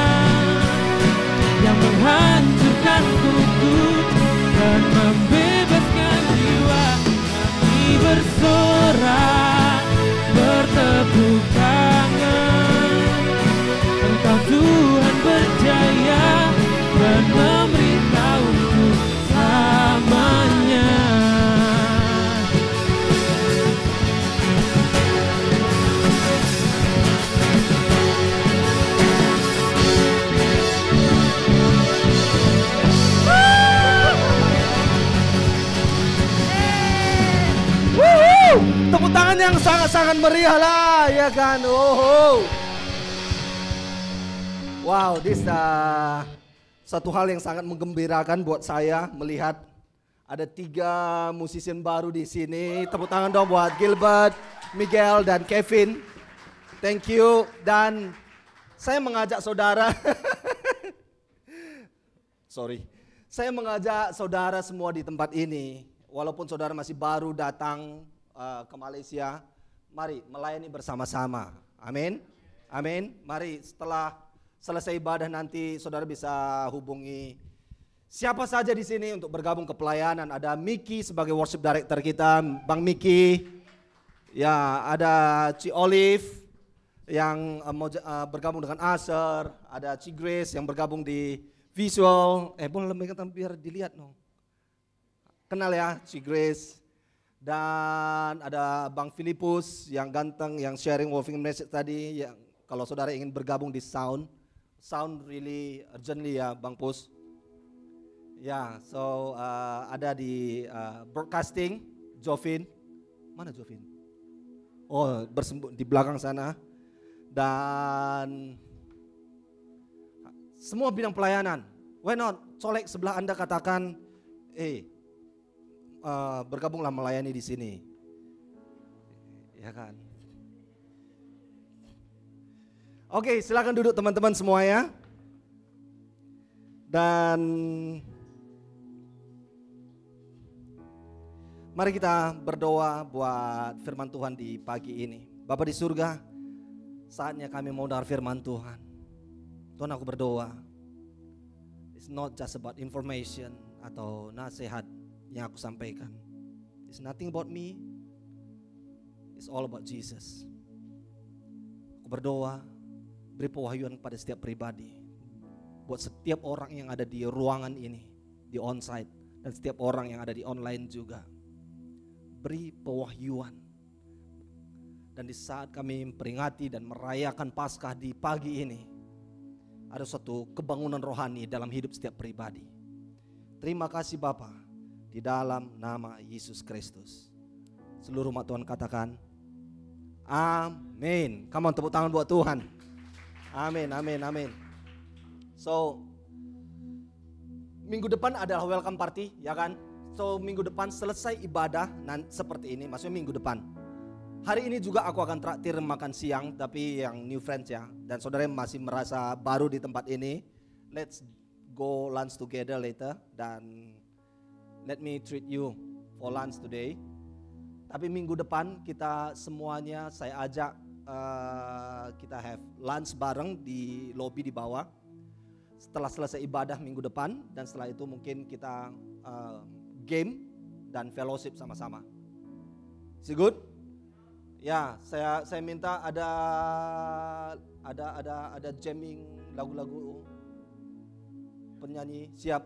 yang menghancurkan kutuk dan membebaskan jiwa. Kami bersorak, bertepuk tangan. Engkau Tuhan berjaya dan memerintah untuk selamanya. Tepuk tangan yang sangat-sangat meriah lah, ya kan? Oh. Wow, this satu hal yang sangat menggembirakan buat saya melihat ada 3 musisi baru di sini. Tepuk tangan dong buat Gilbert, Miguel, dan Kevin. Thank you. Dan saya mengajak saudara, saya mengajak saudara semua di tempat ini, walaupun saudara masih baru datang ke Malaysia, mari melayani bersama-sama. Amin. Amin. Mari setelah selesai ibadah nanti saudara bisa hubungi siapa saja di sini untuk bergabung ke pelayanan. Ada Miki sebagai worship director kita, Bang Miki. Ya, ada Ci Olive yang mau bergabung dengan Asher, ada Ci Grace yang bergabung di visual. Boleh lebih biar dilihat no. Kenal ya Ci Grace. Dan ada Bang Filipus yang ganteng, yang sharing wolfing message tadi. Yang kalau saudara ingin bergabung di sound really urgently ya Bang Pus. Ya, so ada di broadcasting, Jovin. Mana Jovin? Oh, bersembunyi di belakang sana. Dan semua bidang pelayanan. Why not? Colek sebelah Anda katakan, bergabunglah melayani di sini, ya kan? Oke, silakan duduk teman-teman semuanya. Dan mari kita berdoa buat firman Tuhan di pagi ini. Bapa di surga, saatnya kami mau dengar firman Tuhan. Tuhan, aku berdoa, it's not just about information atau nasihat yang aku sampaikan. It's nothing about me, it's all about Jesus. Aku berdoa, beri pewahyuan kepada setiap pribadi, buat setiap orang yang ada di ruangan ini, di onsite, dan setiap orang yang ada di online juga. Beri pewahyuan. Dan di saat kami memperingati dan merayakan Paskah di pagi ini, ada suatu kebangunan rohani dalam hidup setiap pribadi. Terima kasih Bapa, di dalam nama Yesus Kristus. Seluruh umat Tuhan katakan, amin. Come on, tepuk tangan buat Tuhan. Amin, amin, amin. So, minggu depan adalah welcome party, ya kan? So, minggu depan selesai ibadah seperti ini, maksudnya minggu depan. Hari ini juga aku akan traktir makan siang, tapi yang new friends ya. Dan saudara yang masih merasa baru di tempat ini, let's go lunch together later. Dan let me treat you for lunch today. Tapi minggu depan kita semuanya saya ajak kita have lunch bareng di lobby di bawah. Setelah selesai ibadah minggu depan, dan setelah itu mungkin kita game dan fellowship sama-sama. Is it good? Ya, saya minta ada jamming lagu-lagu penyanyi, siap?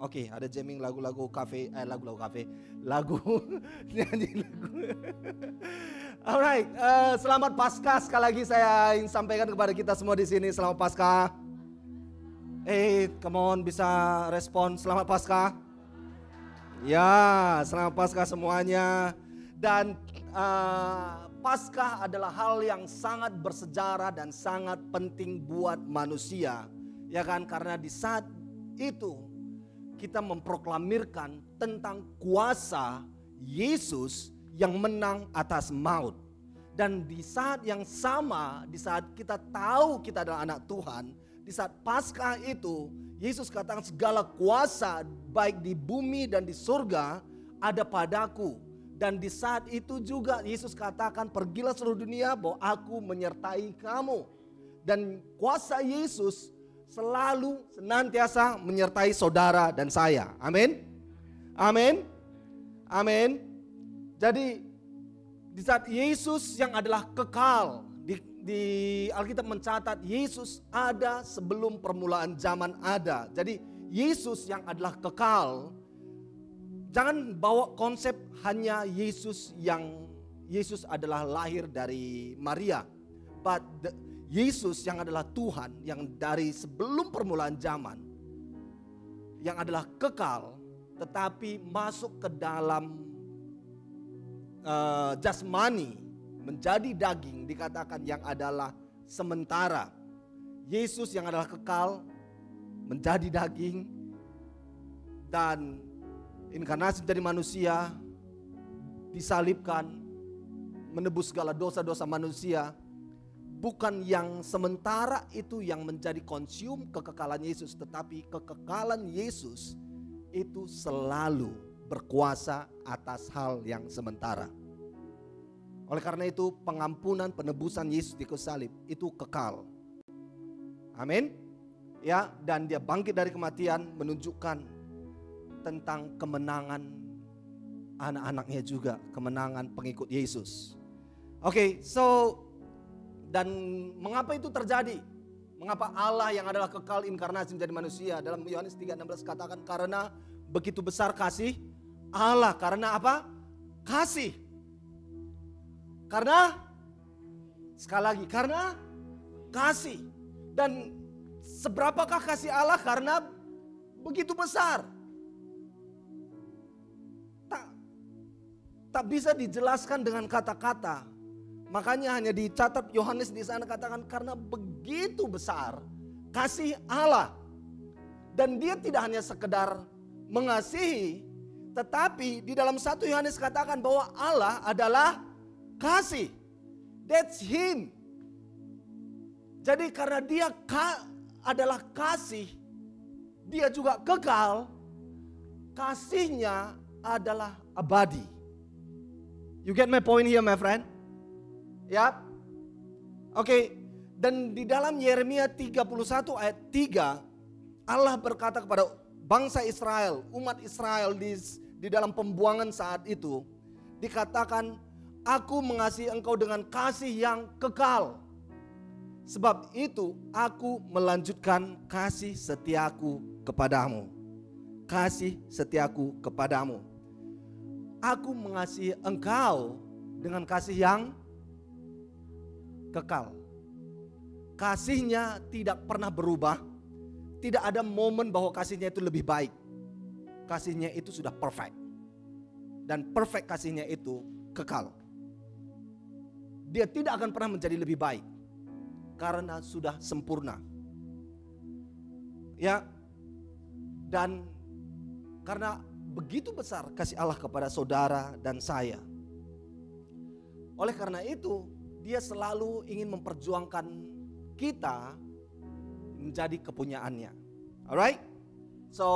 Oke, ada jamming lagu-lagu kafe, lagu nyanyi lagu. Alright, selamat Paskah sekali lagi saya ingin sampaikan kepada kita semua di sini, selamat Paskah. Come on, bisa respon selamat Paskah? Ya, selamat Paskah semuanya. Dan Paskah adalah hal yang sangat bersejarah dan sangat penting buat manusia, ya kan? Karena di saat itu kita memproklamirkan tentang kuasa Yesus yang menang atas maut. Dan di saat yang sama, di saat kita tahu kita adalah anak Tuhan, di saat Paskah itu Yesus katakan segala kuasa baik di bumi dan di surga ada padaku. Dan di saat itu juga Yesus katakan, pergilah seluruh dunia bahwa aku menyertai kamu. Dan kuasa Yesus selalu senantiasa menyertai saudara dan saya. Amin. Amin. Amin. Jadi di saat Yesus yang adalah kekal, di Alkitab mencatat Yesus ada sebelum permulaan zaman ada. Jadi Yesus yang adalah kekal. Jangan bawa konsep hanya Yesus adalah lahir dari Maria. But Yesus yang adalah Tuhan yang dari sebelum permulaan zaman, yang adalah kekal, tetapi masuk ke dalam jasmani, menjadi daging, dikatakan yang adalah sementara. Yesus yang adalah kekal menjadi daging dan inkarnasi menjadi manusia, disalibkan, menebus segala dosa-dosa manusia. Bukan yang sementara itu yang menjadi konsium kekekalan Yesus, tetapi kekekalan Yesus itu selalu berkuasa atas hal yang sementara. Oleh karena itu pengampunan penebusan Yesus di kayu salib itu kekal. Amin. Ya, dan dia bangkit dari kematian menunjukkan tentang kemenangan anak-anaknya juga, kemenangan pengikut Yesus. Oke, so dan mengapa itu terjadi? Mengapa Allah yang adalah kekal inkarnasi menjadi manusia? Dalam Yohanes 3:16 katakan karena begitu besar kasih Allah. Karena apa? Kasih. Karena sekali lagi, karena kasih. Dan seberapakah kasih Allah? Karena begitu besar. Tak bisa dijelaskan dengan kata-kata. Makanya hanya dicatat Yohanes di sana katakan karena begitu besar kasih Allah. Dan dia tidak hanya sekedar mengasihi, tetapi di dalam 1 Yohanes katakan bahwa Allah adalah kasih. That's him. Jadi karena dia adalah kasih, dia juga kekal, kasihnya adalah abadi. You get my point here, my friend? Ya, oke. Dan di dalam Yeremia 31 ayat 3, Allah berkata kepada bangsa Israel, umat Israel di dalam pembuangan saat itu, dikatakan, aku mengasihi engkau dengan kasih yang kekal. Sebab itu aku melanjutkan kasih setiaku kepadamu. Kasih setiaku kepadamu. Aku mengasihi engkau dengan kasih yang kekal. Kasihnya tidak pernah berubah. Tidak ada momen bahwa kasihnya itu lebih baik. Kasihnya itu sudah perfect. Dan perfect kasihnya itu kekal. Dia tidak akan pernah menjadi lebih baik. Karena sudah sempurna. Ya. Dan karena begitu besar kasih Allah kepada saudara dan saya. Oleh karena itu, dia selalu ingin memperjuangkan kita menjadi kepunyaannya. Alright? So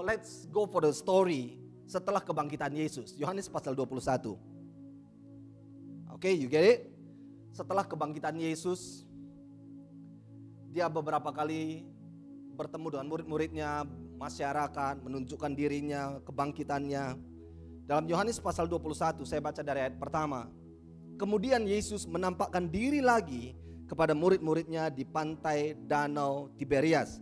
let's go for the story setelah kebangkitan Yesus. Yohanes pasal 21. Okay, you get it? Setelah kebangkitan Yesus, dia beberapa kali bertemu dengan murid-muridnya, masyarakat, menunjukkan dirinya, kebangkitannya. Dalam Yohanes pasal 21, saya baca dari ayat pertama. Kemudian Yesus menampakkan diri lagi kepada murid-muridnya di pantai Danau Tiberias.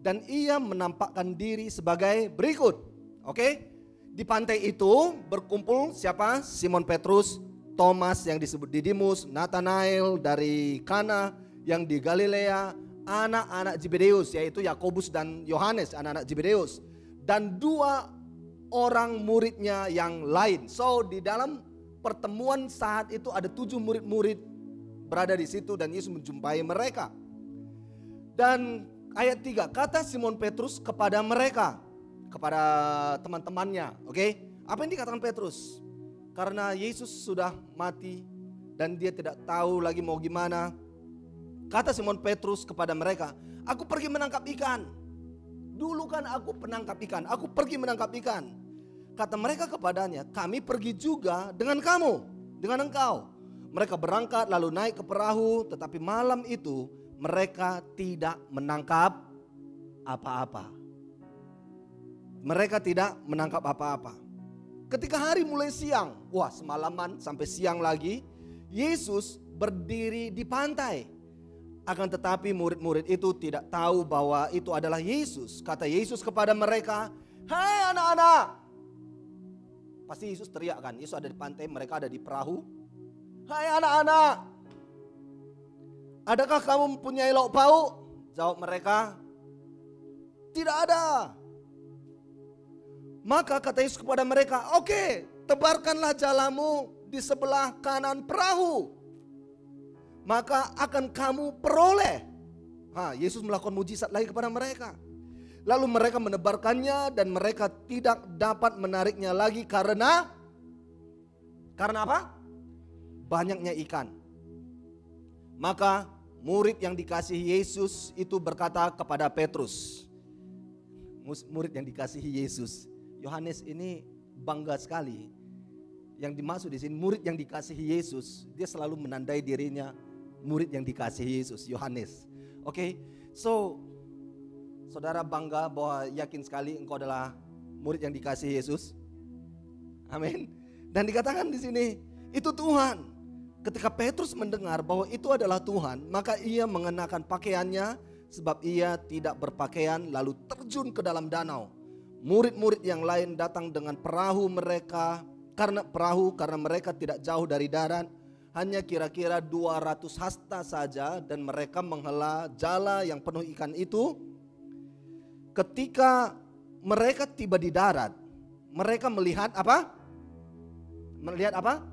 Dan ia menampakkan diri sebagai berikut. Oke? Di pantai itu berkumpul siapa? Simon Petrus, Thomas yang disebut Didimus, Nathanael dari Kana yang di Galilea, anak-anak Zebedeus yaitu Yakobus dan Yohanes, anak-anak Zebedeus. Dan 2 orang muridnya yang lain. So di dalam pertemuan saat itu ada 7 murid-murid berada di situ dan Yesus menjumpai mereka. Dan ayat 3, kata Simon Petrus kepada mereka, kepada teman-temannya, oke? Apa yang dikatakan Petrus? Karena Yesus sudah mati dan dia tidak tahu lagi mau gimana. Kata Simon Petrus kepada mereka, aku pergi menangkap ikan. Dulu kan aku penangkap ikan, aku pergi menangkap ikan. Kata mereka kepadanya, kami pergi juga dengan kamu, dengan engkau. Mereka berangkat lalu naik ke perahu, tetapi malam itu mereka tidak menangkap apa-apa. Mereka tidak menangkap apa-apa. Ketika hari mulai siang, wah semalaman sampai siang lagi, Yesus berdiri di pantai. Akan tetapi murid-murid itu tidak tahu bahwa itu adalah Yesus. Kata Yesus kepada mereka, hai anak-anak. Pasti Yesus teriak kan, Yesus ada di pantai, mereka ada di perahu. Hai anak-anak, adakah kamu mempunyai lauk pauk? Jawab mereka, tidak ada. Maka kata Yesus kepada mereka, oke, tebarkanlah jalamu di sebelah kanan perahu. Maka akan kamu peroleh. Yesus melakukan mujizat lagi kepada mereka. Lalu mereka menebarkannya dan mereka tidak dapat menariknya lagi karena apa? Banyaknya ikan. Maka murid yang dikasihi Yesus itu berkata kepada Petrus. Murid yang dikasihi Yesus. Yohanes ini bangga sekali. Yang dimaksud di sini murid yang dikasihi Yesus, dia selalu menandai dirinya murid yang dikasihi Yesus, Yohanes. Oke, so saudara bangga bahwa yakin sekali engkau adalah murid yang dikasihi Yesus. Amin. Dan dikatakan di sini itu Tuhan. Ketika Petrus mendengar bahwa itu adalah Tuhan, maka ia mengenakan pakaiannya sebab ia tidak berpakaian lalu terjun ke dalam danau. Murid-murid yang lain datang dengan perahu mereka karena mereka tidak jauh dari darat, hanya kira-kira 200 hasta saja dan mereka menghela jala yang penuh ikan itu. Ketika mereka tiba di darat, mereka melihat apa? Melihat apa?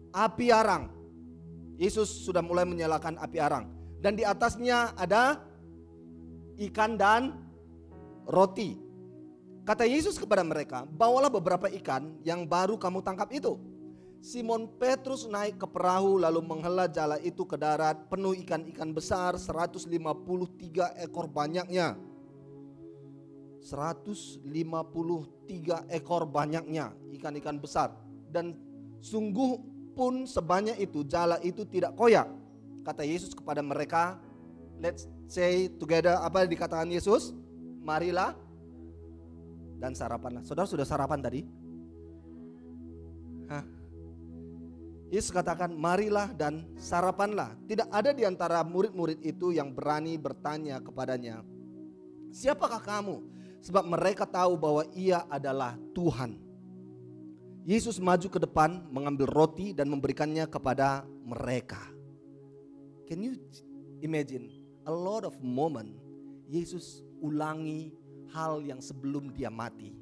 Api arang. Yesus sudah mulai menyalakan api arang. Dan di atasnya ada ikan dan roti. Kata Yesus kepada mereka, bawalah beberapa ikan yang baru kamu tangkap itu. Simon Petrus naik ke perahu lalu menghela jala itu ke darat penuh ikan-ikan besar 153 ekor banyaknya. 153 ekor banyaknya ikan-ikan besar. Dan sungguh pun sebanyak itu jala itu tidak koyak. Kata Yesus kepada mereka, let's say together, apa yang dikatakan Yesus? Marilah dan sarapanlah. Saudara sudah sarapan tadi? Hah? Yesus katakan marilah dan sarapanlah. Tidak ada di antara murid-murid itu yang berani bertanya kepadanya, siapakah kamu? Sebab mereka tahu bahwa ia adalah Tuhan. Yesus maju ke depan mengambil roti dan memberikannya kepada mereka. Can you imagine a lot of moment Yesus ulangi hal yang sebelum dia mati.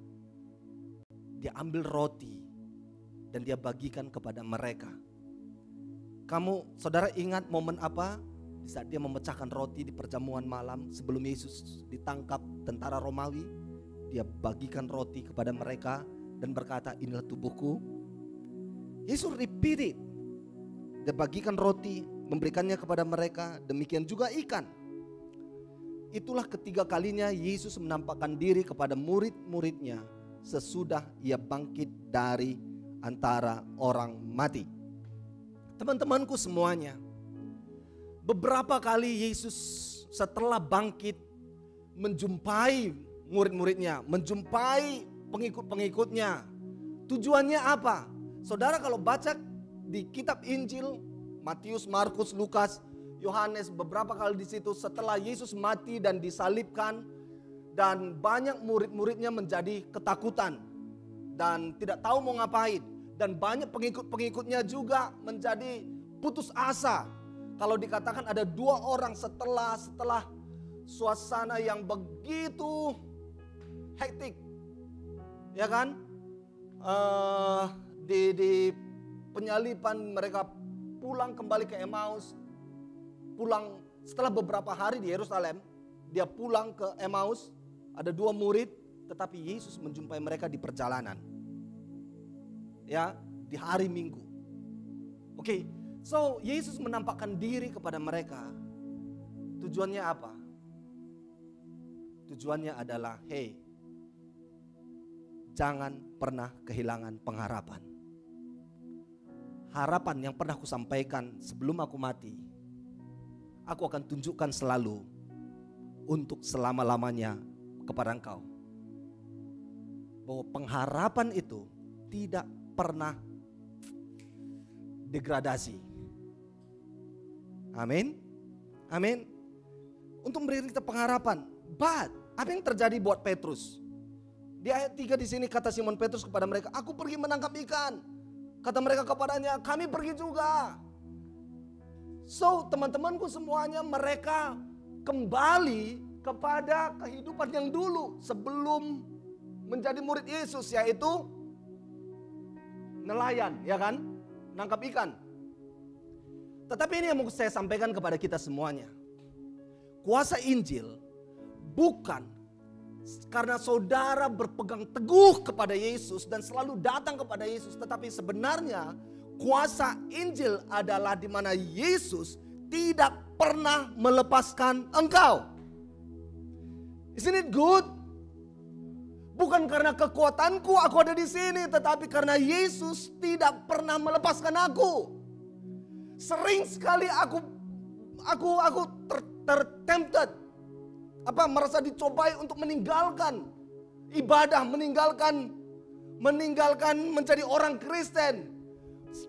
Dia ambil roti dan dia bagikan kepada mereka. Saudara ingat momen apa? Di saat dia memecahkan roti di perjamuan malam sebelum Yesus ditangkap tentara Romawi. Dia bagikan roti kepada mereka dan berkata, inilah tubuhku. Yesus repeat it. Dia bagikan roti, memberikannya kepada mereka. Demikian juga ikan. Itulah ketiga kalinya Yesus menampakkan diri kepada murid-muridnya sesudah ia bangkit dari antara orang mati. Teman-temanku semuanya, beberapa kali Yesus setelah bangkit menjumpai murid-muridnya, menjumpai pengikut-pengikutnya. Tujuannya apa? Saudara kalau baca di kitab Injil, Matius, Markus, Lukas, Yohanes, beberapa kali di situ setelah Yesus mati dan disalibkan dan banyak murid-muridnya menjadi ketakutan dan tidak tahu mau ngapain, dan banyak pengikut-pengikutnya juga menjadi putus asa. Kalau dikatakan ada 2 orang setelah suasana yang begitu hektik, ya kan? Di penyaliban mereka pulang kembali ke Emmaus. Pulang setelah beberapa hari di Yerusalem, dia pulang ke Emmaus. Ada 2 murid, tetapi Yesus menjumpai mereka di perjalanan. Ya, di hari Minggu. Oke, so Yesus menampakkan diri kepada mereka. Tujuannya apa? Tujuannya adalah, hey, jangan pernah kehilangan pengharapan. Harapan yang pernah aku sampaikan sebelum aku mati, aku akan tunjukkan selalu untuk selama-lamanya kepada engkau. Bahwa pengharapan itu tidak pernah degradasi. Amin. Amin. Untuk memberi kita pengharapan. But apa yang terjadi buat Petrus? Di ayat 3 di sini kata Simon Petrus kepada mereka, aku pergi menangkap ikan. Kata mereka kepadanya, kami pergi juga. So teman-temanku semuanya, mereka kembali kepada kehidupan yang dulu sebelum menjadi murid Yesus, yaitu nelayan, ya kan? Nangkap ikan. Tetapi ini yang mau saya sampaikan kepada kita semuanya. Kuasa Injil bukan karena saudara berpegang teguh kepada Yesus dan selalu datang kepada Yesus, tetapi sebenarnya kuasa Injil adalah di mana Yesus tidak pernah melepaskan engkau. Isn't it good? Bukan karena kekuatanku aku ada di sini, tetapi karena Yesus tidak pernah melepaskan aku. Sering sekali aku tertempted, merasa dicobai untuk meninggalkan ibadah, meninggalkan menjadi orang Kristen.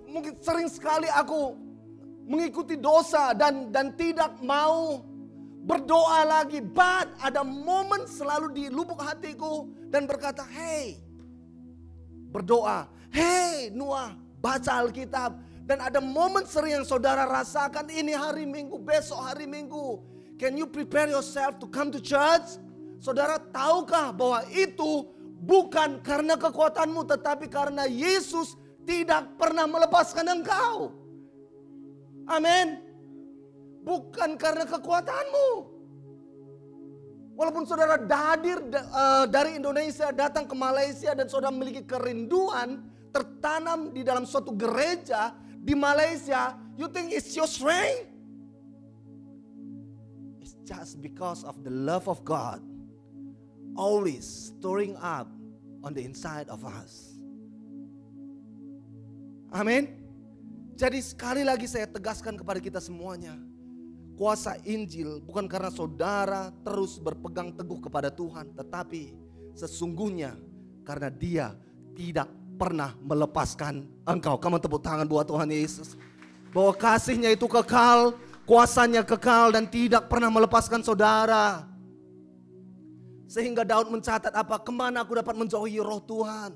Mungkin sering sekali aku mengikuti dosa dan tidak mau berdoa lagi. But ada momen selalu di lubuk hatiku dan berkata, hey, berdoa. Hey, Noah, baca Alkitab. Dan ada momen sering yang saudara rasakan, ini hari Minggu, besok hari Minggu. Can you prepare yourself to come to church? Saudara tahukah bahwa itu bukan karena kekuatanmu, tetapi karena Yesus tidak pernah melepaskan engkau. Amin. Bukan karena kekuatanmu. Walaupun saudara hadir dari Indonesia datang ke Malaysia dan saudara memiliki kerinduan, tertanam di dalam suatu gereja di Malaysia, you think it's your strength? It's just because of the love of God always stirring up on the inside of us. Amin. Jadi sekali lagi saya tegaskan kepada kita semuanya, kuasa Injil bukan karena saudara terus berpegang teguh kepada Tuhan, tetapi sesungguhnya karena Dia tidak pernah melepaskan engkau. Kamu tepuk tangan buat Tuhan Yesus. Bahwa kasih-Nya itu kekal, kuasanya kekal dan tidak pernah melepaskan saudara. Sehingga Daud mencatat apa? Kemana aku dapat menjauhi roh Tuhan?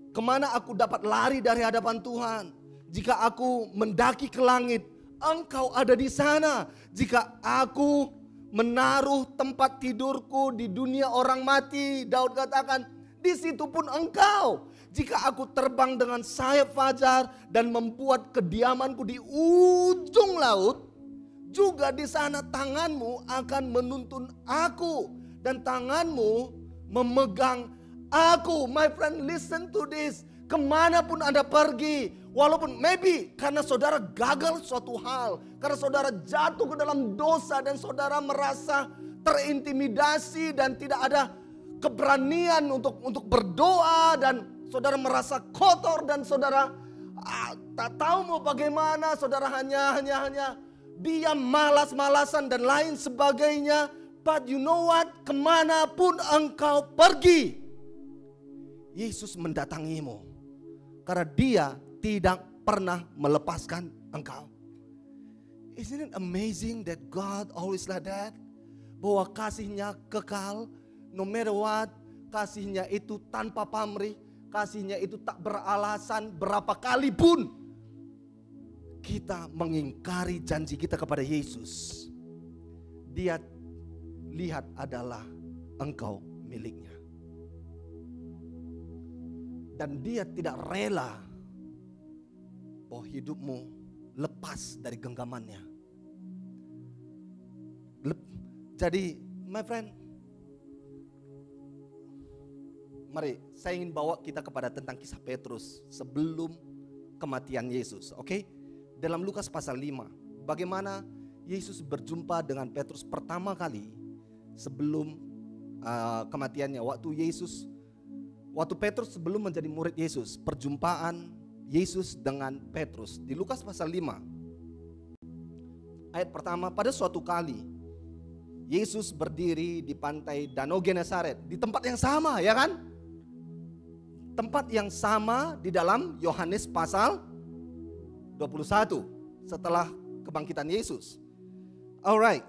Kemana aku dapat lari dari hadapan Tuhan? Jika aku mendaki ke langit, Engkau ada di sana. Jika aku menaruh tempat tidurku di dunia orang mati, Daud katakan, di situ pun Engkau. Jika aku terbang dengan sayap fajar dan membuat kediamanku di ujung laut, juga di sana tanganmu akan menuntun aku dan tanganmu memegang aku. My friend, listen to this. Kemanapun Anda pergi, walaupun maybe karena saudara gagal suatu hal, karena saudara jatuh ke dalam dosa dan saudara merasa terintimidasi dan tidak ada keberanian untuk berdoa, dan saudara merasa kotor dan saudara tak tahu mau bagaimana, saudara hanya diam, malas-malasan dan lain sebagainya. But you know what? Kemanapun engkau pergi, Yesus mendatangimu. Karena Dia tidak pernah melepaskan engkau. Isn't it amazing that God always like that? Bahwa kasih-Nya kekal, no matter what. Kasih-Nya itu tanpa pamrih, kasih-Nya itu tak beralasan. Berapa kali pun kita mengingkari janji kita kepada Yesus, Dia lihat adalah engkau miliknya. Dan Dia tidak rela bahwa hidupmu lepas dari genggamannya. Jadi my friend, mari saya ingin bawa kita kepada tentang kisah Petrus sebelum kematian Yesus. Oke? Dalam Lukas pasal 5, bagaimana Yesus berjumpa dengan Petrus pertama kali sebelum kematiannya. Waktu Petrus sebelum menjadi murid Yesus, perjumpaan Yesus dengan Petrus di Lukas pasal 5 ayat pertama. Pada suatu kali Yesus berdiri di pantai Danau Genesaret, di tempat yang sama, ya kan? Tempat yang sama di dalam Yohanes pasal 21 setelah kebangkitan Yesus. Alright.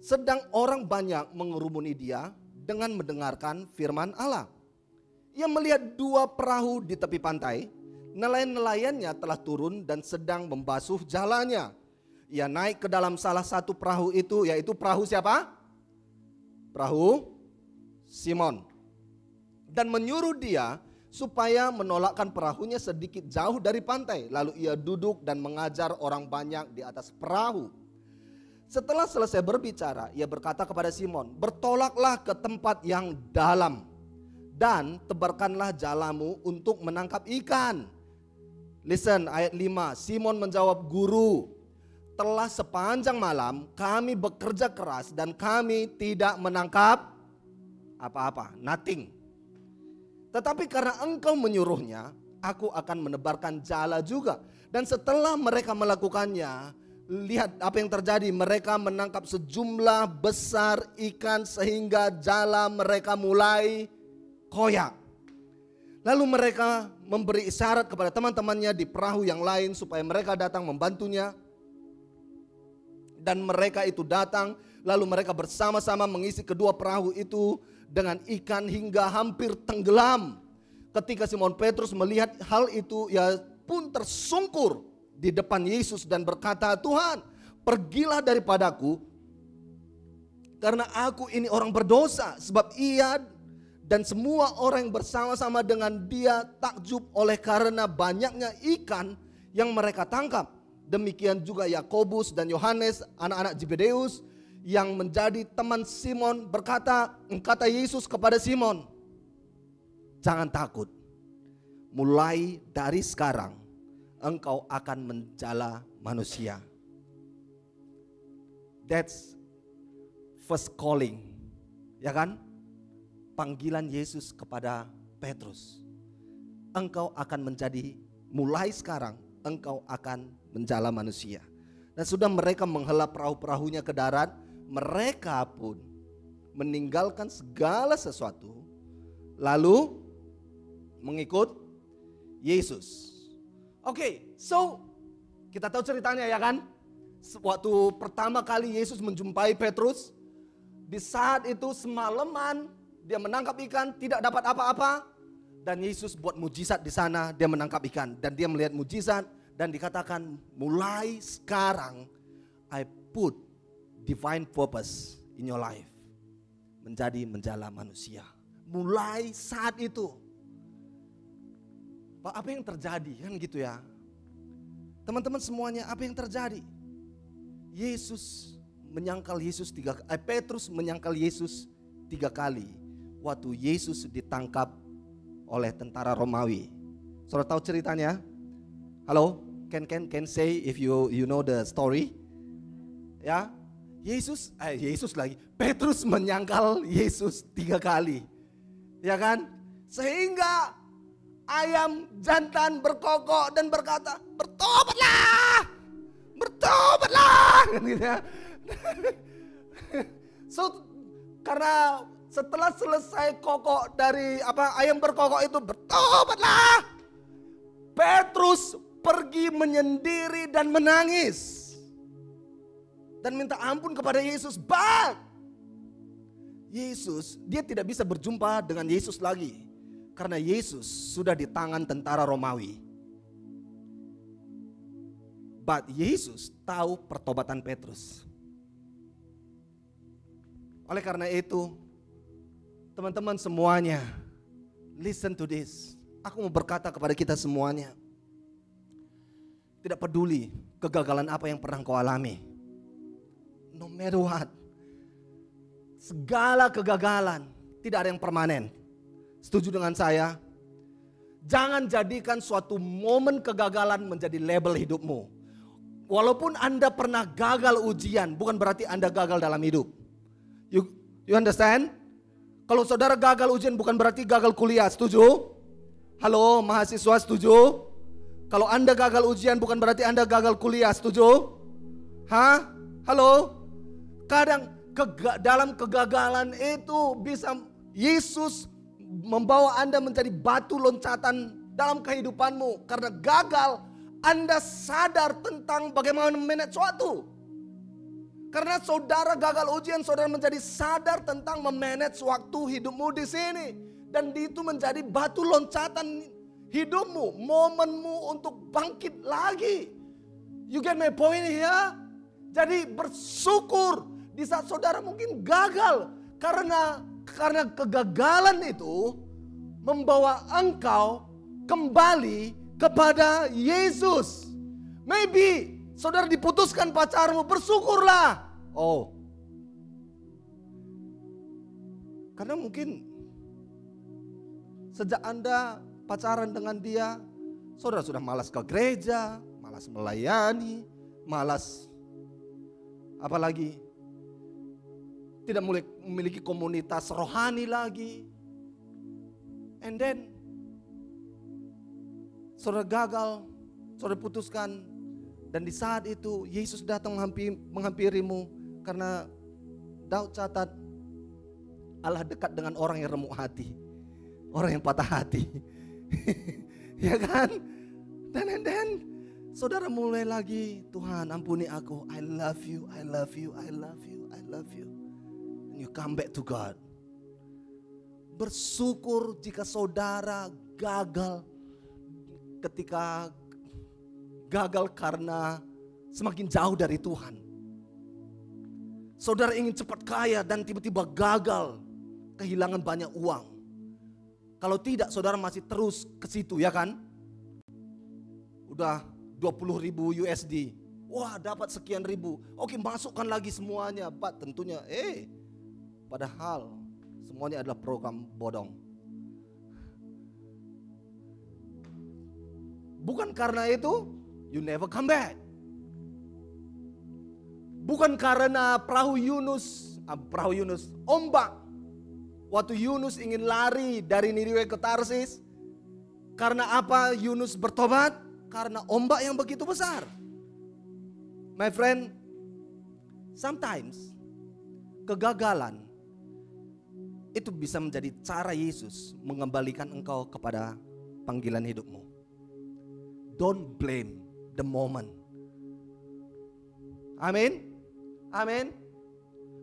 Sedang orang banyak mengerumuni Dia dengan mendengarkan firman Allah. Ia melihat 2 perahu di tepi pantai. Nelayan-nelayannya telah turun dan sedang membasuh jalannya. Ia naik ke dalam salah satu perahu itu, yaitu perahu siapa? Perahu Simon. Dan menyuruh dia supaya menolakkan perahunya sedikit jauh dari pantai. Lalu ia duduk dan mengajar orang banyak di atas perahu. Setelah selesai berbicara, ia berkata kepada Simon, bertolaklah ke tempat yang dalam dan tebarkanlah jalamu untuk menangkap ikan. Listen, ayat 5. Simon menjawab, Guru, telah sepanjang malam kami bekerja keras dan kami tidak menangkap apa-apa, nothing. Tetapi karena engkau menyuruhnya, aku akan menebarkan jala juga. Dan setelah mereka melakukannya, lihat apa yang terjadi. Mereka menangkap sejumlah besar ikan sehingga jala mereka mulai koyak. Lalu mereka memberi isyarat kepada teman-temannya di perahu yang lain supaya mereka datang membantunya. Dan mereka itu datang, lalu mereka bersama-sama mengisi kedua perahu itu dengan ikan hingga hampir tenggelam. Ketika Simon Petrus melihat hal itu, ia pun tersungkur di depan Yesus dan berkata, Tuhan, pergilah daripadaku karena aku ini orang berdosa. Sebab ia dan semua orang yang bersama-sama dengan dia takjub oleh karena banyaknya ikan yang mereka tangkap. Demikian juga Yakobus dan Yohanes, anak-anak Zebedeus, yang menjadi teman Simon kata Yesus kepada Simon, jangan takut. Mulai dari sekarang engkau akan menjala manusia. That's first calling. Ya kan? Panggilan Yesus kepada Petrus. Engkau akan menjadi, mulai sekarang engkau akan menjala manusia. Dan sudah mereka menghela perahu-perahunya ke darat, mereka pun meninggalkan segala sesuatu lalu mengikut Yesus. Oke, so kita tahu ceritanya ya kan? Waktu pertama kali Yesus menjumpai Petrus, di saat itu semalaman dia menangkap ikan, tidak dapat apa-apa, dan Yesus buat mujizat di sana, dia menangkap ikan dan dia melihat mujizat dan dikatakan, mulai sekarang I put divine purpose in your life, menjadi menjala manusia. Mulai saat itu, Pak, apa yang terjadi kan gitu ya? Teman-teman semuanya, apa yang terjadi? Petrus menyangkal Yesus 3 kali waktu Yesus ditangkap oleh tentara Romawi. Saudara tahu ceritanya? Halo, can say if you know the story? Ya, Petrus menyangkal Yesus 3 kali, ya kan? Sehingga ayam jantan berkokok dan berkata, bertobatlah, gitu ya. So, karena setelah selesai kokok dari ayam berkokok itu, bertobatlah, Petrus pergi menyendiri dan menangis dan minta ampun kepada Yesus. But Yesus, dia tidak bisa berjumpa dengan Yesus lagi karena Yesus sudah di tangan tentara Romawi. But Yesus tahu pertobatan Petrus. Oleh karena itu, teman-teman semuanya, listen to this. Aku mau berkata kepada kita semuanya, tidak peduli kegagalan apa yang pernah kau alami, no matter what, segala kegagalan tidak ada yang permanen. Setuju dengan saya? Jangan jadikan suatu momen kegagalan menjadi label hidupmu. Walaupun Anda pernah gagal ujian, bukan berarti Anda gagal dalam hidup. You understand? Kalau saudara gagal ujian bukan berarti gagal kuliah, setuju? Halo mahasiswa, setuju? Kalau Anda gagal ujian bukan berarti Anda gagal kuliah, setuju? Hah? Halo? Kadang dalam kegagalan itu bisa Yesus membawa Anda menjadi batu loncatan dalam kehidupanmu. Karena gagal, Anda sadar tentang bagaimana memanage suatu. Karena saudara gagal ujian, saudara menjadi sadar tentang memanage waktu hidupmu di sini. Dan itu menjadi batu loncatan hidupmu, momenmu untuk bangkit lagi. You get my point here? Jadi bersyukur di saat saudara mungkin gagal. Karena kegagalan itu membawa engkau kembali kepada Yesus. Maybe saudara diputuskan pacarmu, bersyukurlah. Oh, karena mungkin sejak Anda pacaran dengan dia, saudara sudah malas ke gereja, malas melayani, malas apalagi tidak memiliki komunitas rohani lagi. And then saudara gagal, saudara putuskan, dan di saat itu Yesus datang menghampirimu. Karena Daud catat, Allah dekat dengan orang yang remuk hati, orang yang patah hati. Ya kan? Dan saudara mulai lagi, Tuhan ampuni aku, I love you, I love you, I love you, I love you. And you come back to God. Bersyukur jika saudara gagal, ketika gagal karena semakin jauh dari Tuhan. Saudara ingin cepat kaya dan tiba-tiba gagal, kehilangan banyak uang. Kalau tidak, saudara masih terus ke situ, ya kan? Udah 20.000 USD. Wah, dapat sekian ribu. Oke, masukkan lagi semuanya. Pak, tentunya padahal semuanya adalah program bodong. Bukan karena itu you never come back. Bukan karena perahu Yunus, ombak. Waktu Yunus ingin lari dari Niniwe ke Tarsis. Karena apa Yunus bertobat? Karena ombak yang begitu besar. My friend, sometimes kegagalan itu bisa menjadi cara Yesus mengembalikan engkau kepada panggilan hidupmu. Don't blame the moment. Amin. Amin.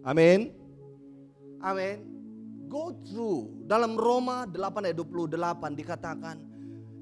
Amin. Amin. Go through. Dalam Roma 8 ayat 28 dikatakan,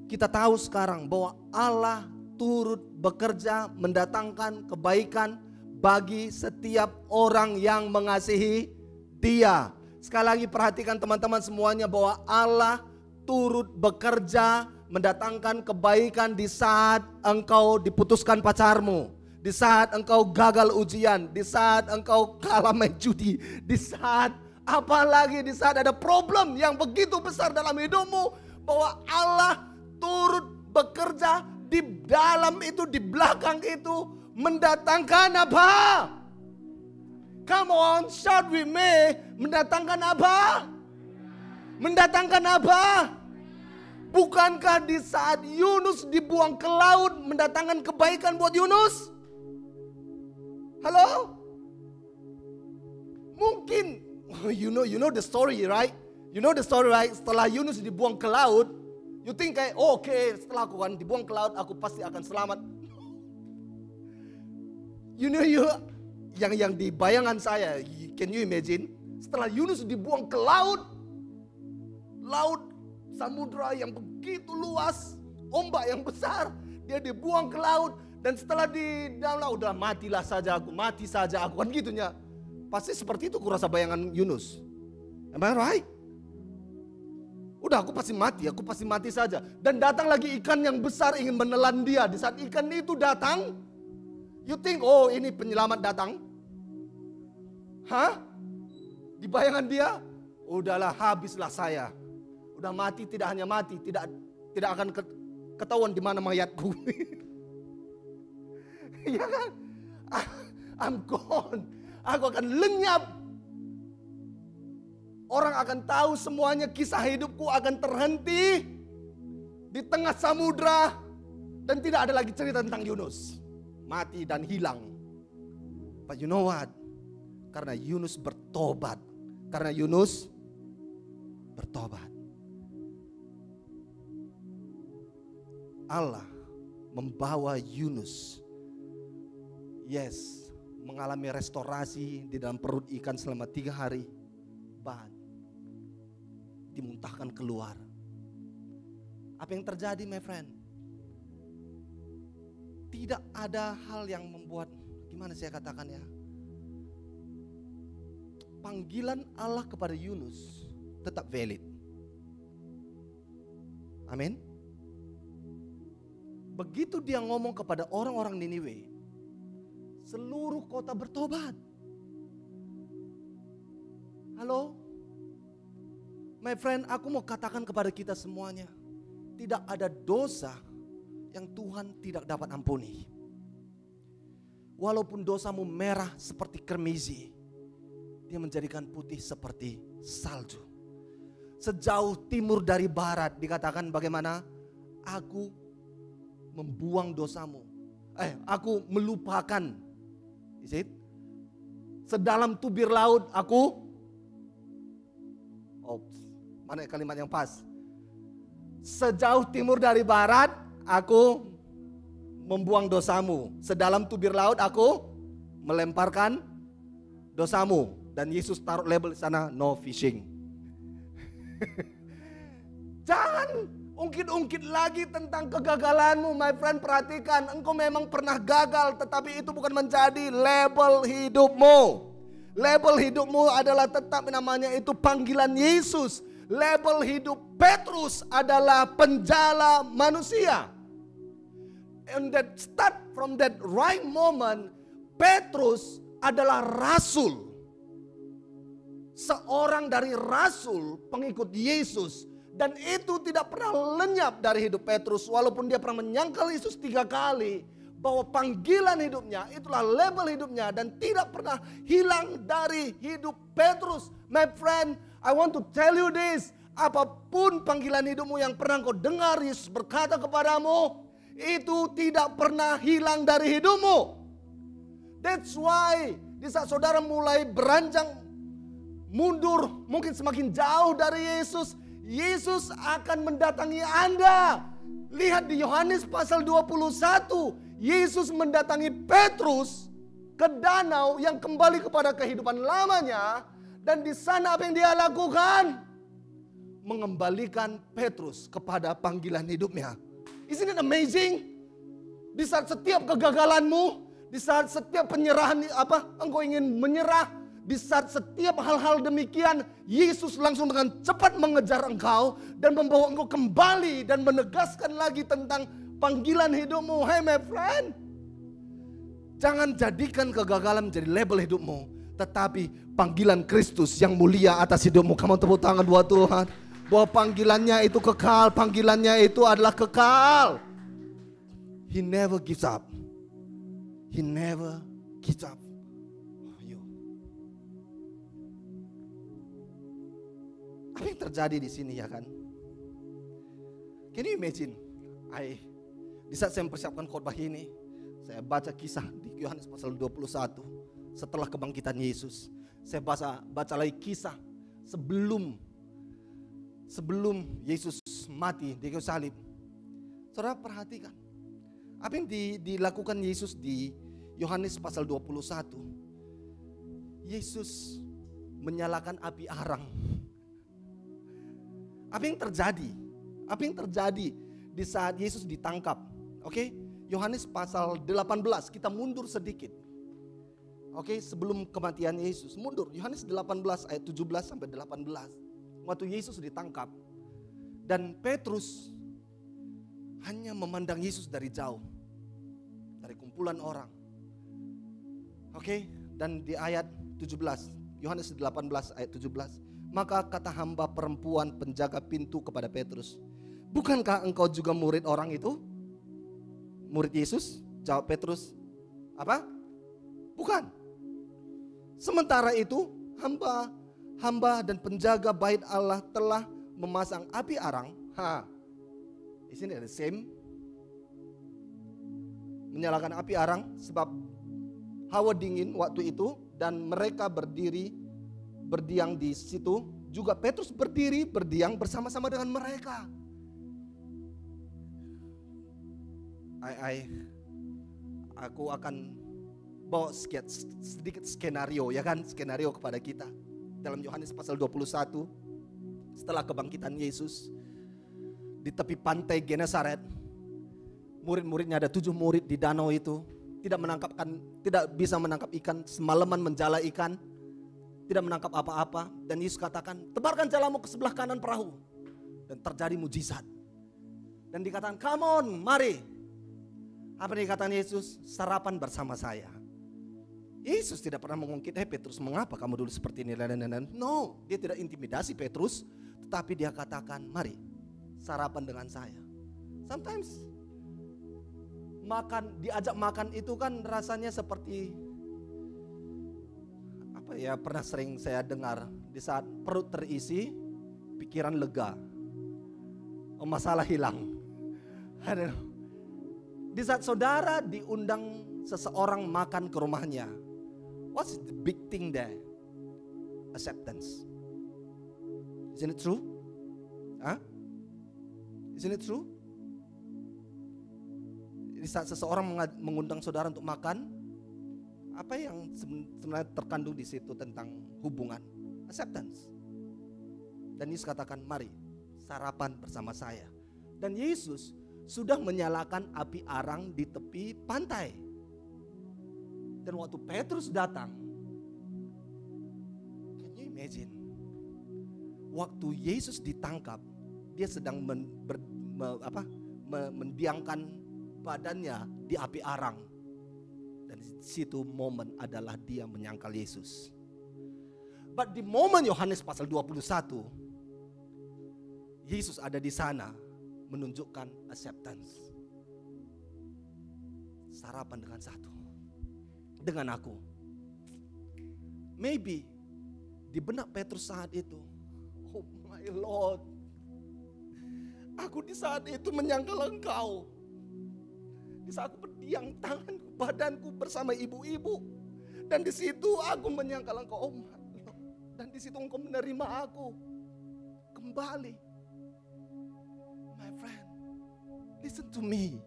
kita tahu sekarang bahwa Allah turut bekerja mendatangkan kebaikan bagi setiap orang yang mengasihi Dia. Sekali lagi perhatikan teman-teman semuanya bahwa Allah turut bekerja mendatangkan kebaikan di saat engkau diputuskan pacarmu, di saat engkau gagal ujian, di saat engkau kalah main judi, di saat apalagi di saat ada problem yang begitu besar dalam hidupmu, bahwa Allah turut bekerja di dalam itu, di belakang itu mendatangkan apa? Come on, shout with me. Mendatangkan apa? Mendatangkan apa? Bukankah di saat Yunus dibuang ke laut mendatangkan kebaikan buat Yunus? Halo? Mungkin you know the story, right? You know the story, right? Setelah Yunus dibuang ke laut, you think kayak, oke, setelah aku kan dibuang ke laut, aku pasti akan selamat. You know, yang di bayangan saya, can you imagine? Setelah Yunus dibuang ke laut samudra yang begitu luas, ombak yang besar, dia dibuang ke laut, dan setelah di dalam laut, udah mati saja aku, kan gitunya. Pasti seperti itu kurasa bayangan Yunus. Am I right? Udah aku pasti mati saja. Dan datang lagi ikan yang besar ingin menelan dia. Di saat ikan itu datang, you think, oh ini penyelamat datang. Hah? Di bayangan dia, udahlah habislah saya. Udah mati, tidak hanya mati, tidak akan ketahuan di mana mayatku. Ya kan? I'm gone. Aku akan lenyap. Orang akan tahu semuanya, kisah hidupku akan terhenti di tengah samudra. Dan tidak ada lagi cerita tentang Yunus. Mati dan hilang. But you know what? Karena Yunus bertobat. Allah membawa Yunus. Yes, mengalami restorasi di dalam perut ikan selama 3 hari. Dimuntahkan keluar. Apa yang terjadi, my friend? Tidak ada hal yang membuat, gimana saya katakan ya, panggilan Allah kepada Yunus tetap valid. Amin. Begitu dia ngomong kepada orang-orang Niniwe, seluruh kota bertobat. Halo? My friend, aku mau katakan kepada kita semuanya, tidak ada dosa yang Tuhan tidak dapat ampuni. Walaupun dosamu merah seperti kermizi, Dia menjadikan putih seperti salju. Sejauh timur dari barat, dikatakan bagaimana? Aku membuang dosamu. Aku melupakan. Is it? Sedalam tubir laut aku. Mana kalimat yang pas? Sejauh timur dari barat, aku membuang dosamu. Sedalam tubir laut, aku melemparkan dosamu. Dan Yesus taruh label di sana, no fishing. Jangan ungkit-ungkit lagi tentang kegagalanmu, my friend. Perhatikan, engkau memang pernah gagal, tetapi itu bukan menjadi label hidupmu. Label hidupmu adalah tetap namanya itu panggilan Yesus. Label hidup Petrus adalah penjala manusia. And that start from that right moment, Petrus adalah rasul. Seorang dari rasul pengikut Yesus. Dan itu tidak pernah lenyap dari hidup Petrus. Walaupun dia pernah menyangkal Yesus 3 kali. Bahwa panggilan hidupnya itulah label hidupnya. Dan tidak pernah hilang dari hidup Petrus. My friend, I want to tell you this. Apapun panggilan hidupmu yang pernah kau dengar Yesus berkata kepadamu. Itu tidak pernah hilang dari hidupmu. That's why di saat saudara mulai beranjak mundur, mungkin semakin jauh dari Yesus, Yesus akan mendatangi Anda. Lihat di Yohanes pasal 21, Yesus mendatangi Petrus ke danau yang kembali kepada kehidupan lamanya. Dan di sana apa yang dia lakukan? Mengembalikan Petrus kepada panggilan hidupnya. Isn't it amazing? Di saat setiap kegagalanmu, di saat setiap penyerahan engkau ingin menyerah, di saat setiap hal-hal demikian, Yesus langsung dengan cepat mengejar engkau dan membawa engkau kembali dan menegaskan lagi tentang panggilan hidupmu. Hey my friend, jangan jadikan kegagalan menjadi label hidupmu, tetapi panggilan Kristus yang mulia atas hidupmu. Kamu tepuk tangan buat Tuhan. Bahwa panggilannya itu kekal, panggilannya itu adalah kekal. He never gives up. He never gives up. Apa yang terjadi di sini ya kan? Can you imagine? Di saat saya mempersiapkan khotbah ini, saya baca kisah di Yohanes pasal 21 setelah kebangkitan Yesus. Saya baca lagi kisah sebelum Yesus mati di kayu salib. Saudara perhatikan apa yang dilakukan Yesus di Yohanes pasal 21. Yesus menyalakan api arang. Apa yang terjadi? Apa yang terjadi di saat Yesus ditangkap? Oke, Yohanes pasal 18, kita mundur sedikit. Oke, sebelum kematian Yesus, mundur. Yohanes 18 ayat 17 sampai 18. Waktu Yesus ditangkap dan Petrus hanya memandang Yesus dari jauh. Dari kumpulan orang. Oke, dan di ayat 17, Yohanes 18 ayat 17. Maka kata hamba perempuan penjaga pintu kepada Petrus, bukankah engkau juga murid orang itu? Murid Yesus? Jawab Petrus, apa? Bukan. Sementara itu hamba dan penjaga bait Allah telah memasang api arang. Isn't it the same? Menyalakan api arang sebab hawa dingin waktu itu dan mereka berdiam di situ. Juga Petrus berdiam bersama-sama dengan mereka. Aku akan bawa sedikit skenario ya kan, skenario kepada kita. Dalam Yohanes pasal 21, setelah kebangkitan Yesus, di tepi pantai Genesaret, murid-muridnya ada 7 murid di danau itu, tidak bisa menangkap ikan, semalaman menjala ikan, tidak menangkap apa-apa. Dan Yesus katakan, tebarkan jalamu ke sebelah kanan perahu. Dan terjadi mujizat. Dan dikatakan, come on, mari. Apa yang dikatakan Yesus? Sarapan bersama saya. Yesus tidak pernah mengungkit, Petrus, mengapa kamu dulu seperti ini? No, dia tidak intimidasi Petrus. Tetapi dia katakan, mari sarapan dengan saya. Sometimes diajak makan itu kan rasanya seperti pernah sering saya dengar, di saat perut terisi, pikiran lega, masalah hilang. Di saat saudara diundang seseorang makan ke rumahnya, what's the big thing there? Acceptance. Isn't it true? Isn't it true? Di saat seseorang mengundang saudara untuk makan, apa yang sebenarnya terkandung di situ tentang hubungan? Acceptance. Dan Yesus katakan, mari sarapan bersama saya. Dan Yesus sudah menyalakan api arang di tepi pantai. Dan waktu Petrus datang, can you imagine? Waktu Yesus ditangkap, dia sedang mendiamkan badannya di api arang. Dan di situ momen adalah dia menyangkal Yesus. But di momen Yohanes pasal 21, Yesus ada di sana menunjukkan acceptance. Sarapan dengan satu, dengan aku. Maybe di benak Petrus saat itu, oh my Lord, aku di saat itu menyangkal Engkau. Di saat aku berdiam tanganku, badanku bersama ibu-ibu, dan di situ aku menyangkal Engkau, oh my Lord. Dan di situ Engkau menerima aku kembali. My friend, listen to me.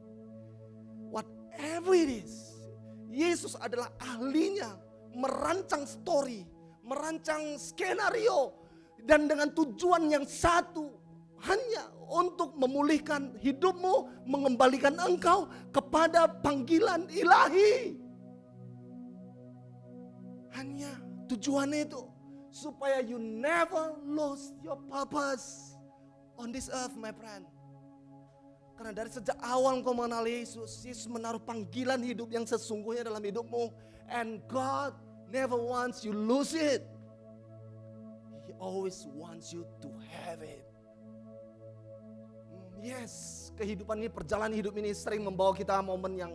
Whatever it is, Yesus adalah ahlinya merancang story, merancang skenario, dan dengan tujuan yang satu, hanya untuk memulihkan hidupmu, mengembalikan engkau kepada panggilan ilahi. Hanya tujuannya itu, supaya you never lose your purpose on this earth, my friend. Karena dari sejak awal engkau mengenal Yesus, Yesus menaruh panggilan hidup yang sesungguhnya dalam hidupmu. And God never wants you lose it. He always wants you to have it. Yes, kehidupan ini, perjalanan hidup ini sering membawa kita momen yang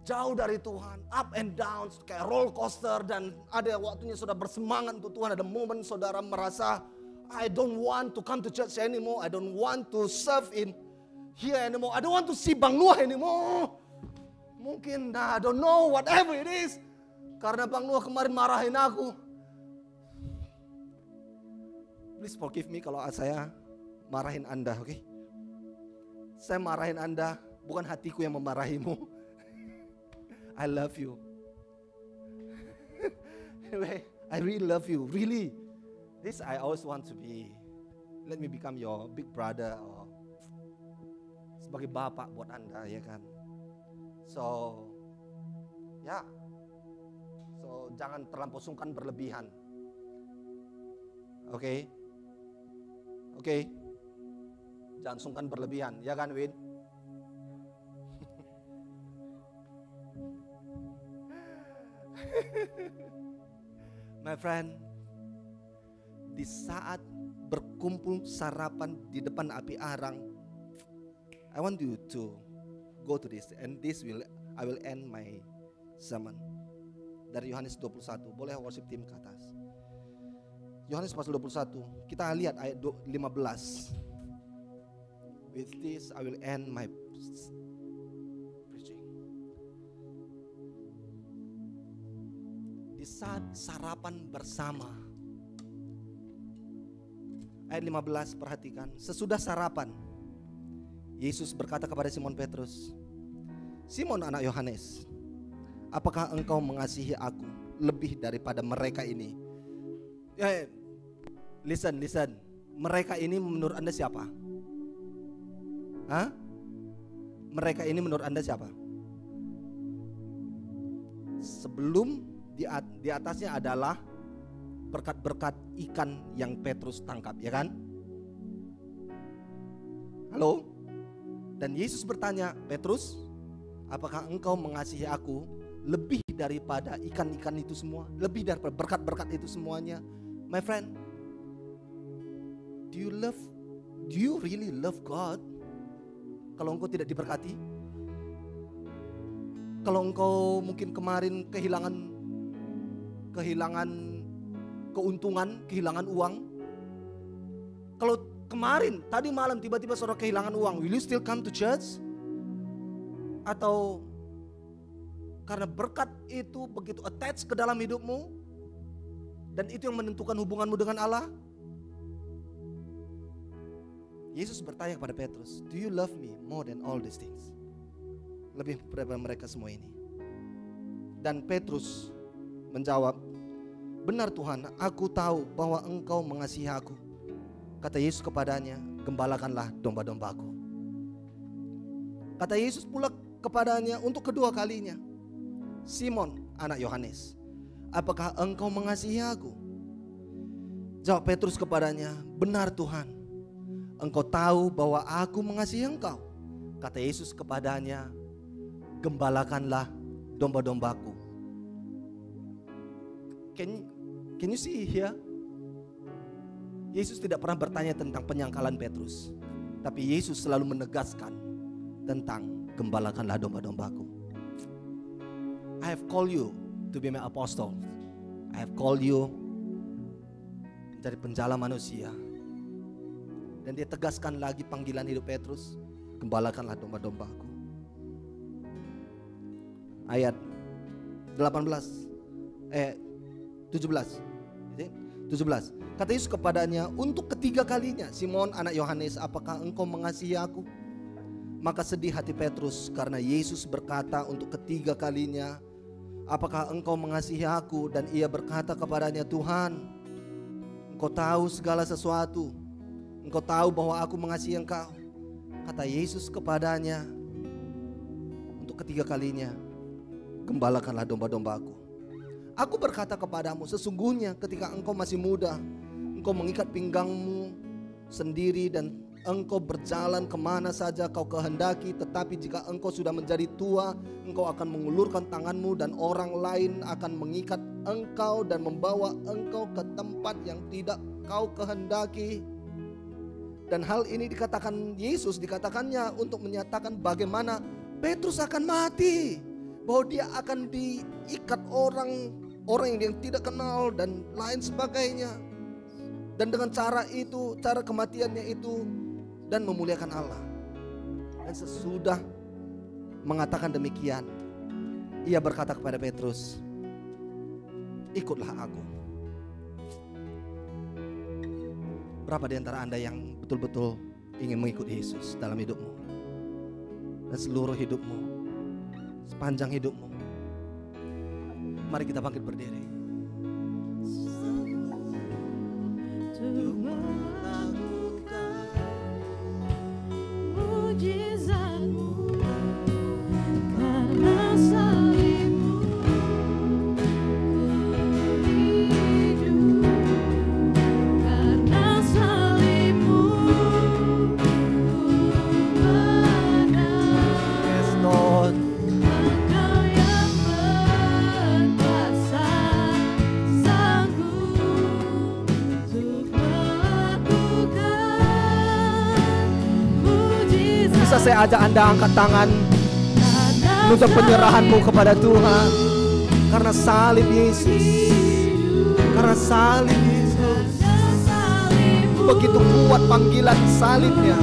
jauh dari Tuhan, up and down, kayak roller coaster. Dan ada waktunya saudara bersemangat untuk Tuhan, ada momen saudara merasa, I don't want to come to church anymore, I don't want to serve in here anymore, I don't want to see Bang Nuah anymore. Mungkin, I don't know, whatever it is. Karena Bang Nuah kemarin marahin aku. Please forgive me kalau saya marahin Anda, oke? Saya marahin Anda, bukan hatiku yang memarahimu. I love you. I really love you, really. This I always want to be. Let me become your big brother or sebagai bapak buat Anda, ya kan? So, ya. So, jangan terlampau sungkan berlebihan. Oke? Oke? Jangan sungkan berlebihan, ya kan, Win? My friend, di saat berkumpul sarapan di depan api arang, I want you to go to this, and I will end my sermon dari Yohanes 21. Boleh worship team ke atas. Yohanes pasal 21, kita lihat ayat 15. With this I will end my preaching. Di saat sarapan bersama, ayat 15, perhatikan. Sesudah sarapan, Yesus berkata kepada Simon Petrus, Simon anak Yohanes, apakah engkau mengasihi aku lebih daripada mereka ini? Listen. Mereka ini menurut Anda siapa? Hah? Mereka ini menurut Anda siapa? Sebelum di atasnya adalah berkat-berkat ikan yang Petrus tangkap, ya kan? Halo? Dan Yesus bertanya, Petrus, apakah engkau mengasihi aku lebih daripada ikan-ikan itu semua? Lebih daripada berkat-berkat itu semuanya? My friend, do you really love God? Kalau engkau tidak diberkati, kalau engkau mungkin kemarin kehilangan keuntungan, kehilangan uang, kalau kemarin, tadi malam tiba-tiba saudara kehilangan uang, will you still come to church? Atau karena berkat itu begitu attach ke dalam hidupmu, dan itu yang menentukan hubunganmu dengan Allah? Yesus bertanya kepada Petrus, do you love me more than all these things? Lebih daripada mereka semua ini. Dan Petrus menjawab, benar Tuhan, aku tahu bahwa engkau mengasihi aku. Kata Yesus kepadanya, gembalakanlah domba-dombaku. Kata Yesus pula kepadanya untuk kedua kalinya, Simon anak Yohanes, apakah engkau mengasihi aku? Jawab Petrus kepadanya, benar Tuhan, engkau tahu bahwa aku mengasihi engkau. Kata Yesus kepadanya, gembalakanlah domba-dombaku. Can you see here? Yesus tidak pernah bertanya tentang penyangkalan Petrus, tapi Yesus selalu menegaskan tentang gembalakanlah domba-dombaku. I have called you to be my apostle. I have called you menjadi penjala manusia. Dan dia tegaskan lagi panggilan hidup Petrus, gembalakanlah domba-dombaku. Ayat 17. Kata Yesus kepadanya, untuk ketiga kalinya, Simon anak Yohanes, apakah engkau mengasihi aku? Maka sedih hati Petrus karena Yesus berkata untuk ketiga kalinya, apakah engkau mengasihi aku? Dan ia berkata kepadanya, Tuhan, engkau tahu segala sesuatu. Engkau tahu bahwa aku mengasihi engkau. Kata Yesus kepadanya, untuk ketiga kalinya, gembalakanlah domba-dombaku. Aku berkata kepadamu, sesungguhnya ketika engkau masih muda, engkau mengikat pinggangmu sendiri dan engkau berjalan kemana saja kau kehendaki. Tetapi jika engkau sudah menjadi tua, engkau akan mengulurkan tanganmu dan orang lain akan mengikat engkau dan membawa engkau ke tempat yang tidak kau kehendaki. Dan hal ini dikatakannya untuk menyatakan bagaimana Petrus akan mati, bahwa dia akan diikat orang yang tidak kenal dan lain sebagainya. Dan dengan cara itu, cara kematiannya itu, dan memuliakan Allah. Dan sesudah mengatakan demikian, ia berkata kepada Petrus, ikutlah aku. Berapa di antara Anda yang betul-betul ingin mengikuti Yesus dalam hidupmu? Dan seluruh hidupmu, sepanjang hidupmu. Mari kita bangkit berdiri. Untuk melakukan mujizat-Mu, karena salib-Mu ku hidup, karena salib-Mu ku menang. Yes, Lord. Engkau yang berkuasa, sanggup untuk melakukan mujizat. Bisa saya ajak Anda angkat tangan, menunjukkan penyerahanmu kepada Tuhan. Karena salib Yesus, karena salib Yesus, begitu kuat panggilan salibnya,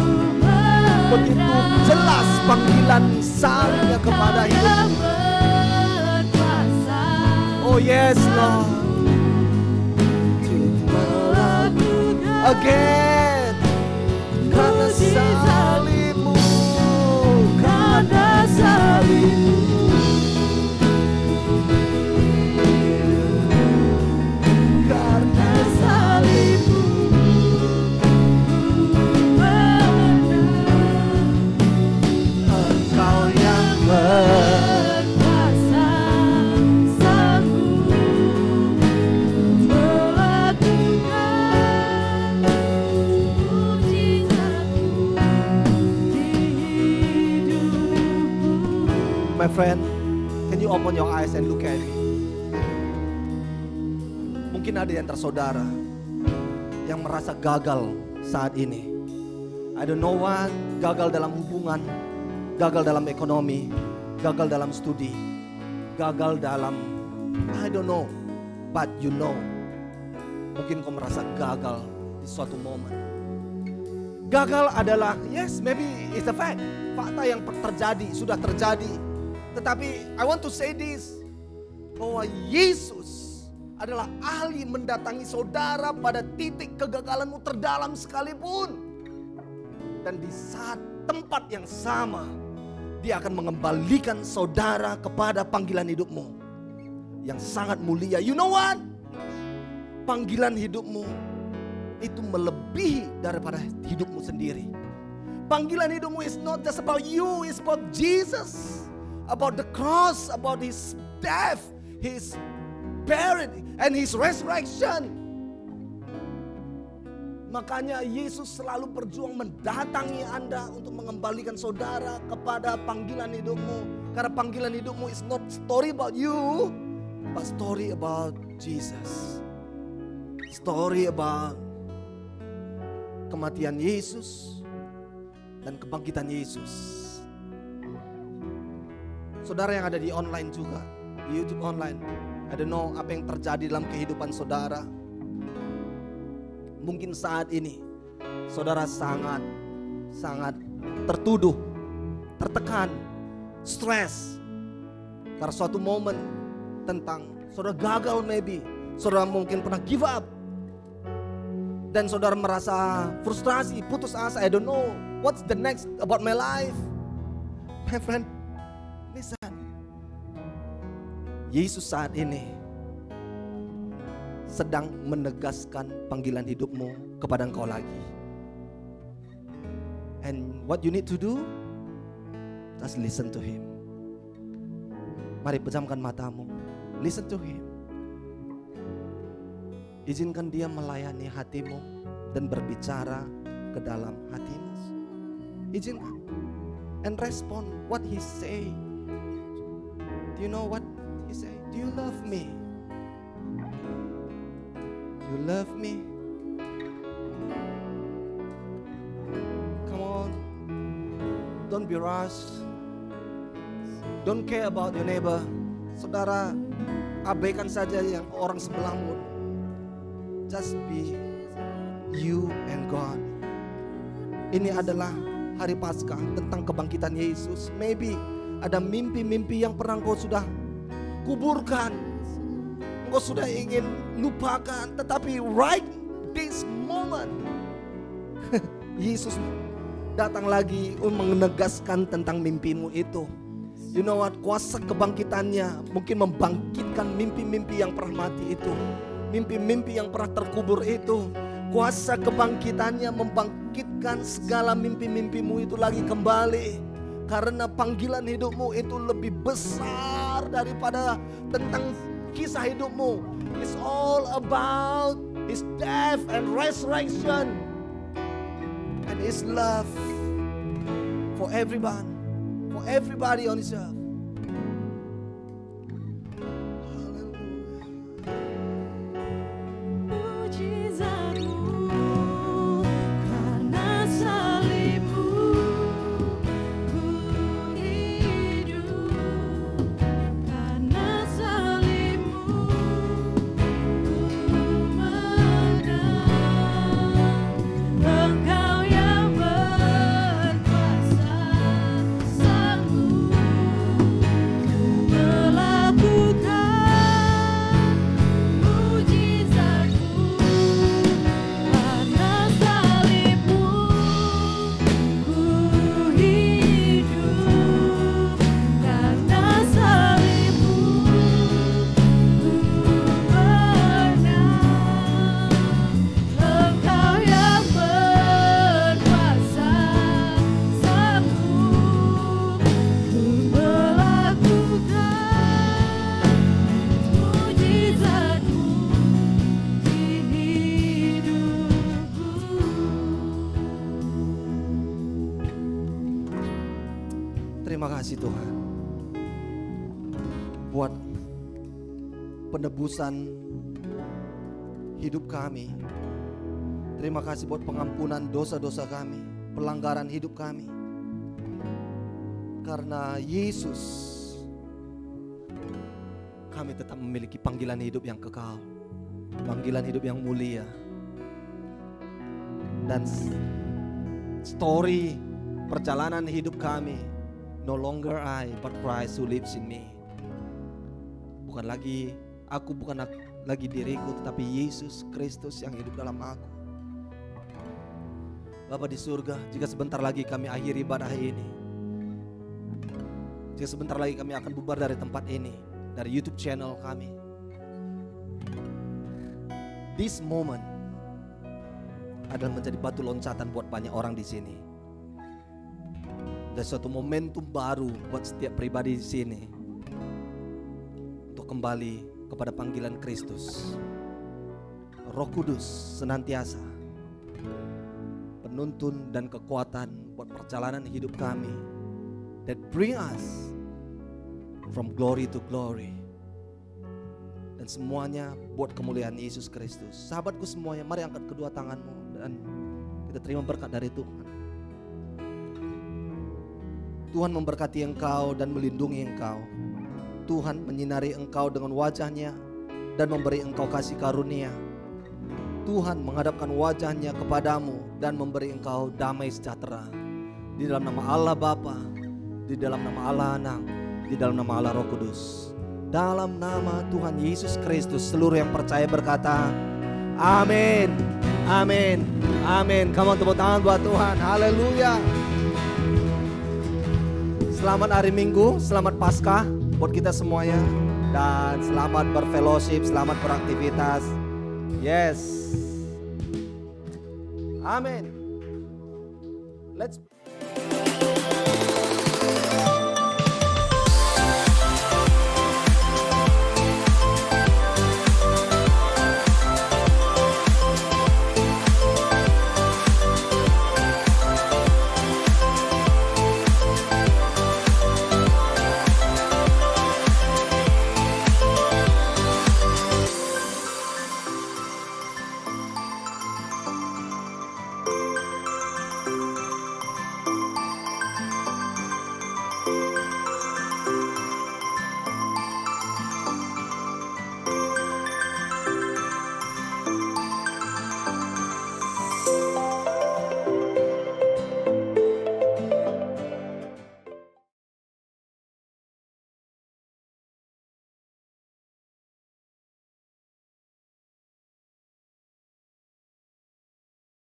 begitu jelas panggilan salibnya kepada hidup. Oh yes Lord. Again, karena salib-Mu, karena salib-Mu, karena salib-Mu, Engkau yang berkuasa, sanggup melakukan mujizat-Mu di hidupku. My friend, can you open your eyes and look at me? Mungkin ada di antara saudara yang merasa gagal saat ini. I don't know what, gagal dalam hubungan, gagal dalam ekonomi, gagal dalam studi, gagal dalam I don't know, but you know. Mungkin kau merasa gagal di suatu momen. Gagal adalah, yes, maybe it's a fact, fakta yang terjadi, sudah terjadi. Tetapi I want to say this, bahwa Yesus adalah ahli mendatangi saudara pada titik kegagalanmu terdalam sekalipun. Dan di saat tempat yang sama, Dia akan mengembalikan saudara kepada panggilan hidupmu yang sangat mulia. You know what? Panggilan hidupmu itu melebihi daripada hidupmu sendiri. Panggilan hidupmu is not just about you, it's about Jesus. About the cross, about His death, His buried, and His resurrection. Makanya Yesus selalu berjuang mendatangi Anda untuk mengembalikan saudara kepada panggilan hidupmu. Karena panggilan hidupmu is not story about you, but story about Jesus. Story about kematian Yesus dan kebangkitan Yesus. Saudara yang ada di online juga, di YouTube online, I don't know apa yang terjadi dalam kehidupan saudara. Mungkin saat ini saudara sangat tertuduh, tertekan, stres karena suatu momen tentang saudara gagal, maybe saudara mungkin pernah give up dan saudara merasa frustrasi, putus asa. I don't know what's the next about my life. My friend, listen, Yesus saat ini sedang menegaskan panggilan hidupmu kepada engkau lagi. And what you need to do, just listen to Him. Mari pejamkan matamu, listen to Him. Izinkan Dia melayani hatimu dan berbicara ke dalam hatimu. Izinkan and respond what He say. Do you know what He say? Do you love me? You love me? Come on. Don't be rushed. Don't care about your neighbor. Saudara, abaikan saja yang orang sebelahmu. Just be you and God. Ini adalah hari Paskah tentang kebangkitan Yesus. Maybe ada mimpi-mimpi yang pernah kau sudah kuburkan. Kau sudah ingin lupakan, tetapi right this moment Yesus datang lagi untuk menegaskan tentang mimpimu itu. You know what? Kuasa kebangkitannya mungkin membangkitkan mimpi-mimpi yang pernah mati itu, mimpi-mimpi yang pernah terkubur itu. Kuasa kebangkitannya membangkitkan segala mimpi-mimpimu itu lagi kembali. Karena panggilan hidupmu itu lebih besar daripada tentang kisah hidupmu. It's all about His death and resurrection and His love for everyone, for everybody on this earth. Terima kasih Tuhan buat penebusan hidup kami. Terima kasih buat pengampunan dosa-dosa kami, pelanggaran hidup kami. Karena Yesus, kami tetap memiliki panggilan hidup yang kekal, panggilan hidup yang mulia. Dan story perjalanan hidup kami, no longer I, but Christ who lives in me. Bukan lagi aku, bukan lagi diriku, tetapi Yesus Kristus yang hidup dalam aku. Bapa di surga, jika sebentar lagi kami akhiri ibadah ini, jika sebentar lagi kami akan bubar dari tempat ini, dari YouTube channel kami, this moment adalah menjadi batu loncatan buat banyak orang di sini. Dan suatu momentum baru buat setiap pribadi di sini untuk kembali kepada panggilan Kristus. Roh Kudus senantiasa penuntun dan kekuatan buat perjalanan hidup kami. That bring us from glory to glory. Dan semuanya buat kemuliaan Yesus Kristus. Sahabatku semuanya, mari angkat kedua tanganmu dan kita terima berkat dari Tuhan. Tuhan memberkati engkau dan melindungi engkau. Tuhan menyinari engkau dengan wajahnya dan memberi engkau kasih karunia. Tuhan menghadapkan wajahnya kepadamu dan memberi engkau damai sejahtera. Di dalam nama Allah Bapa, di dalam nama Allah Anak, di dalam nama Allah Roh Kudus. Dalam nama Tuhan Yesus Kristus, seluruh yang percaya berkata, amin, amin, amin. Kamu tepuk tangan buat Tuhan, haleluya. Selamat hari Minggu, selamat Paskah buat kita semuanya. Dan selamat berfellowship, selamat beraktivitas. Yes. Amin. Let's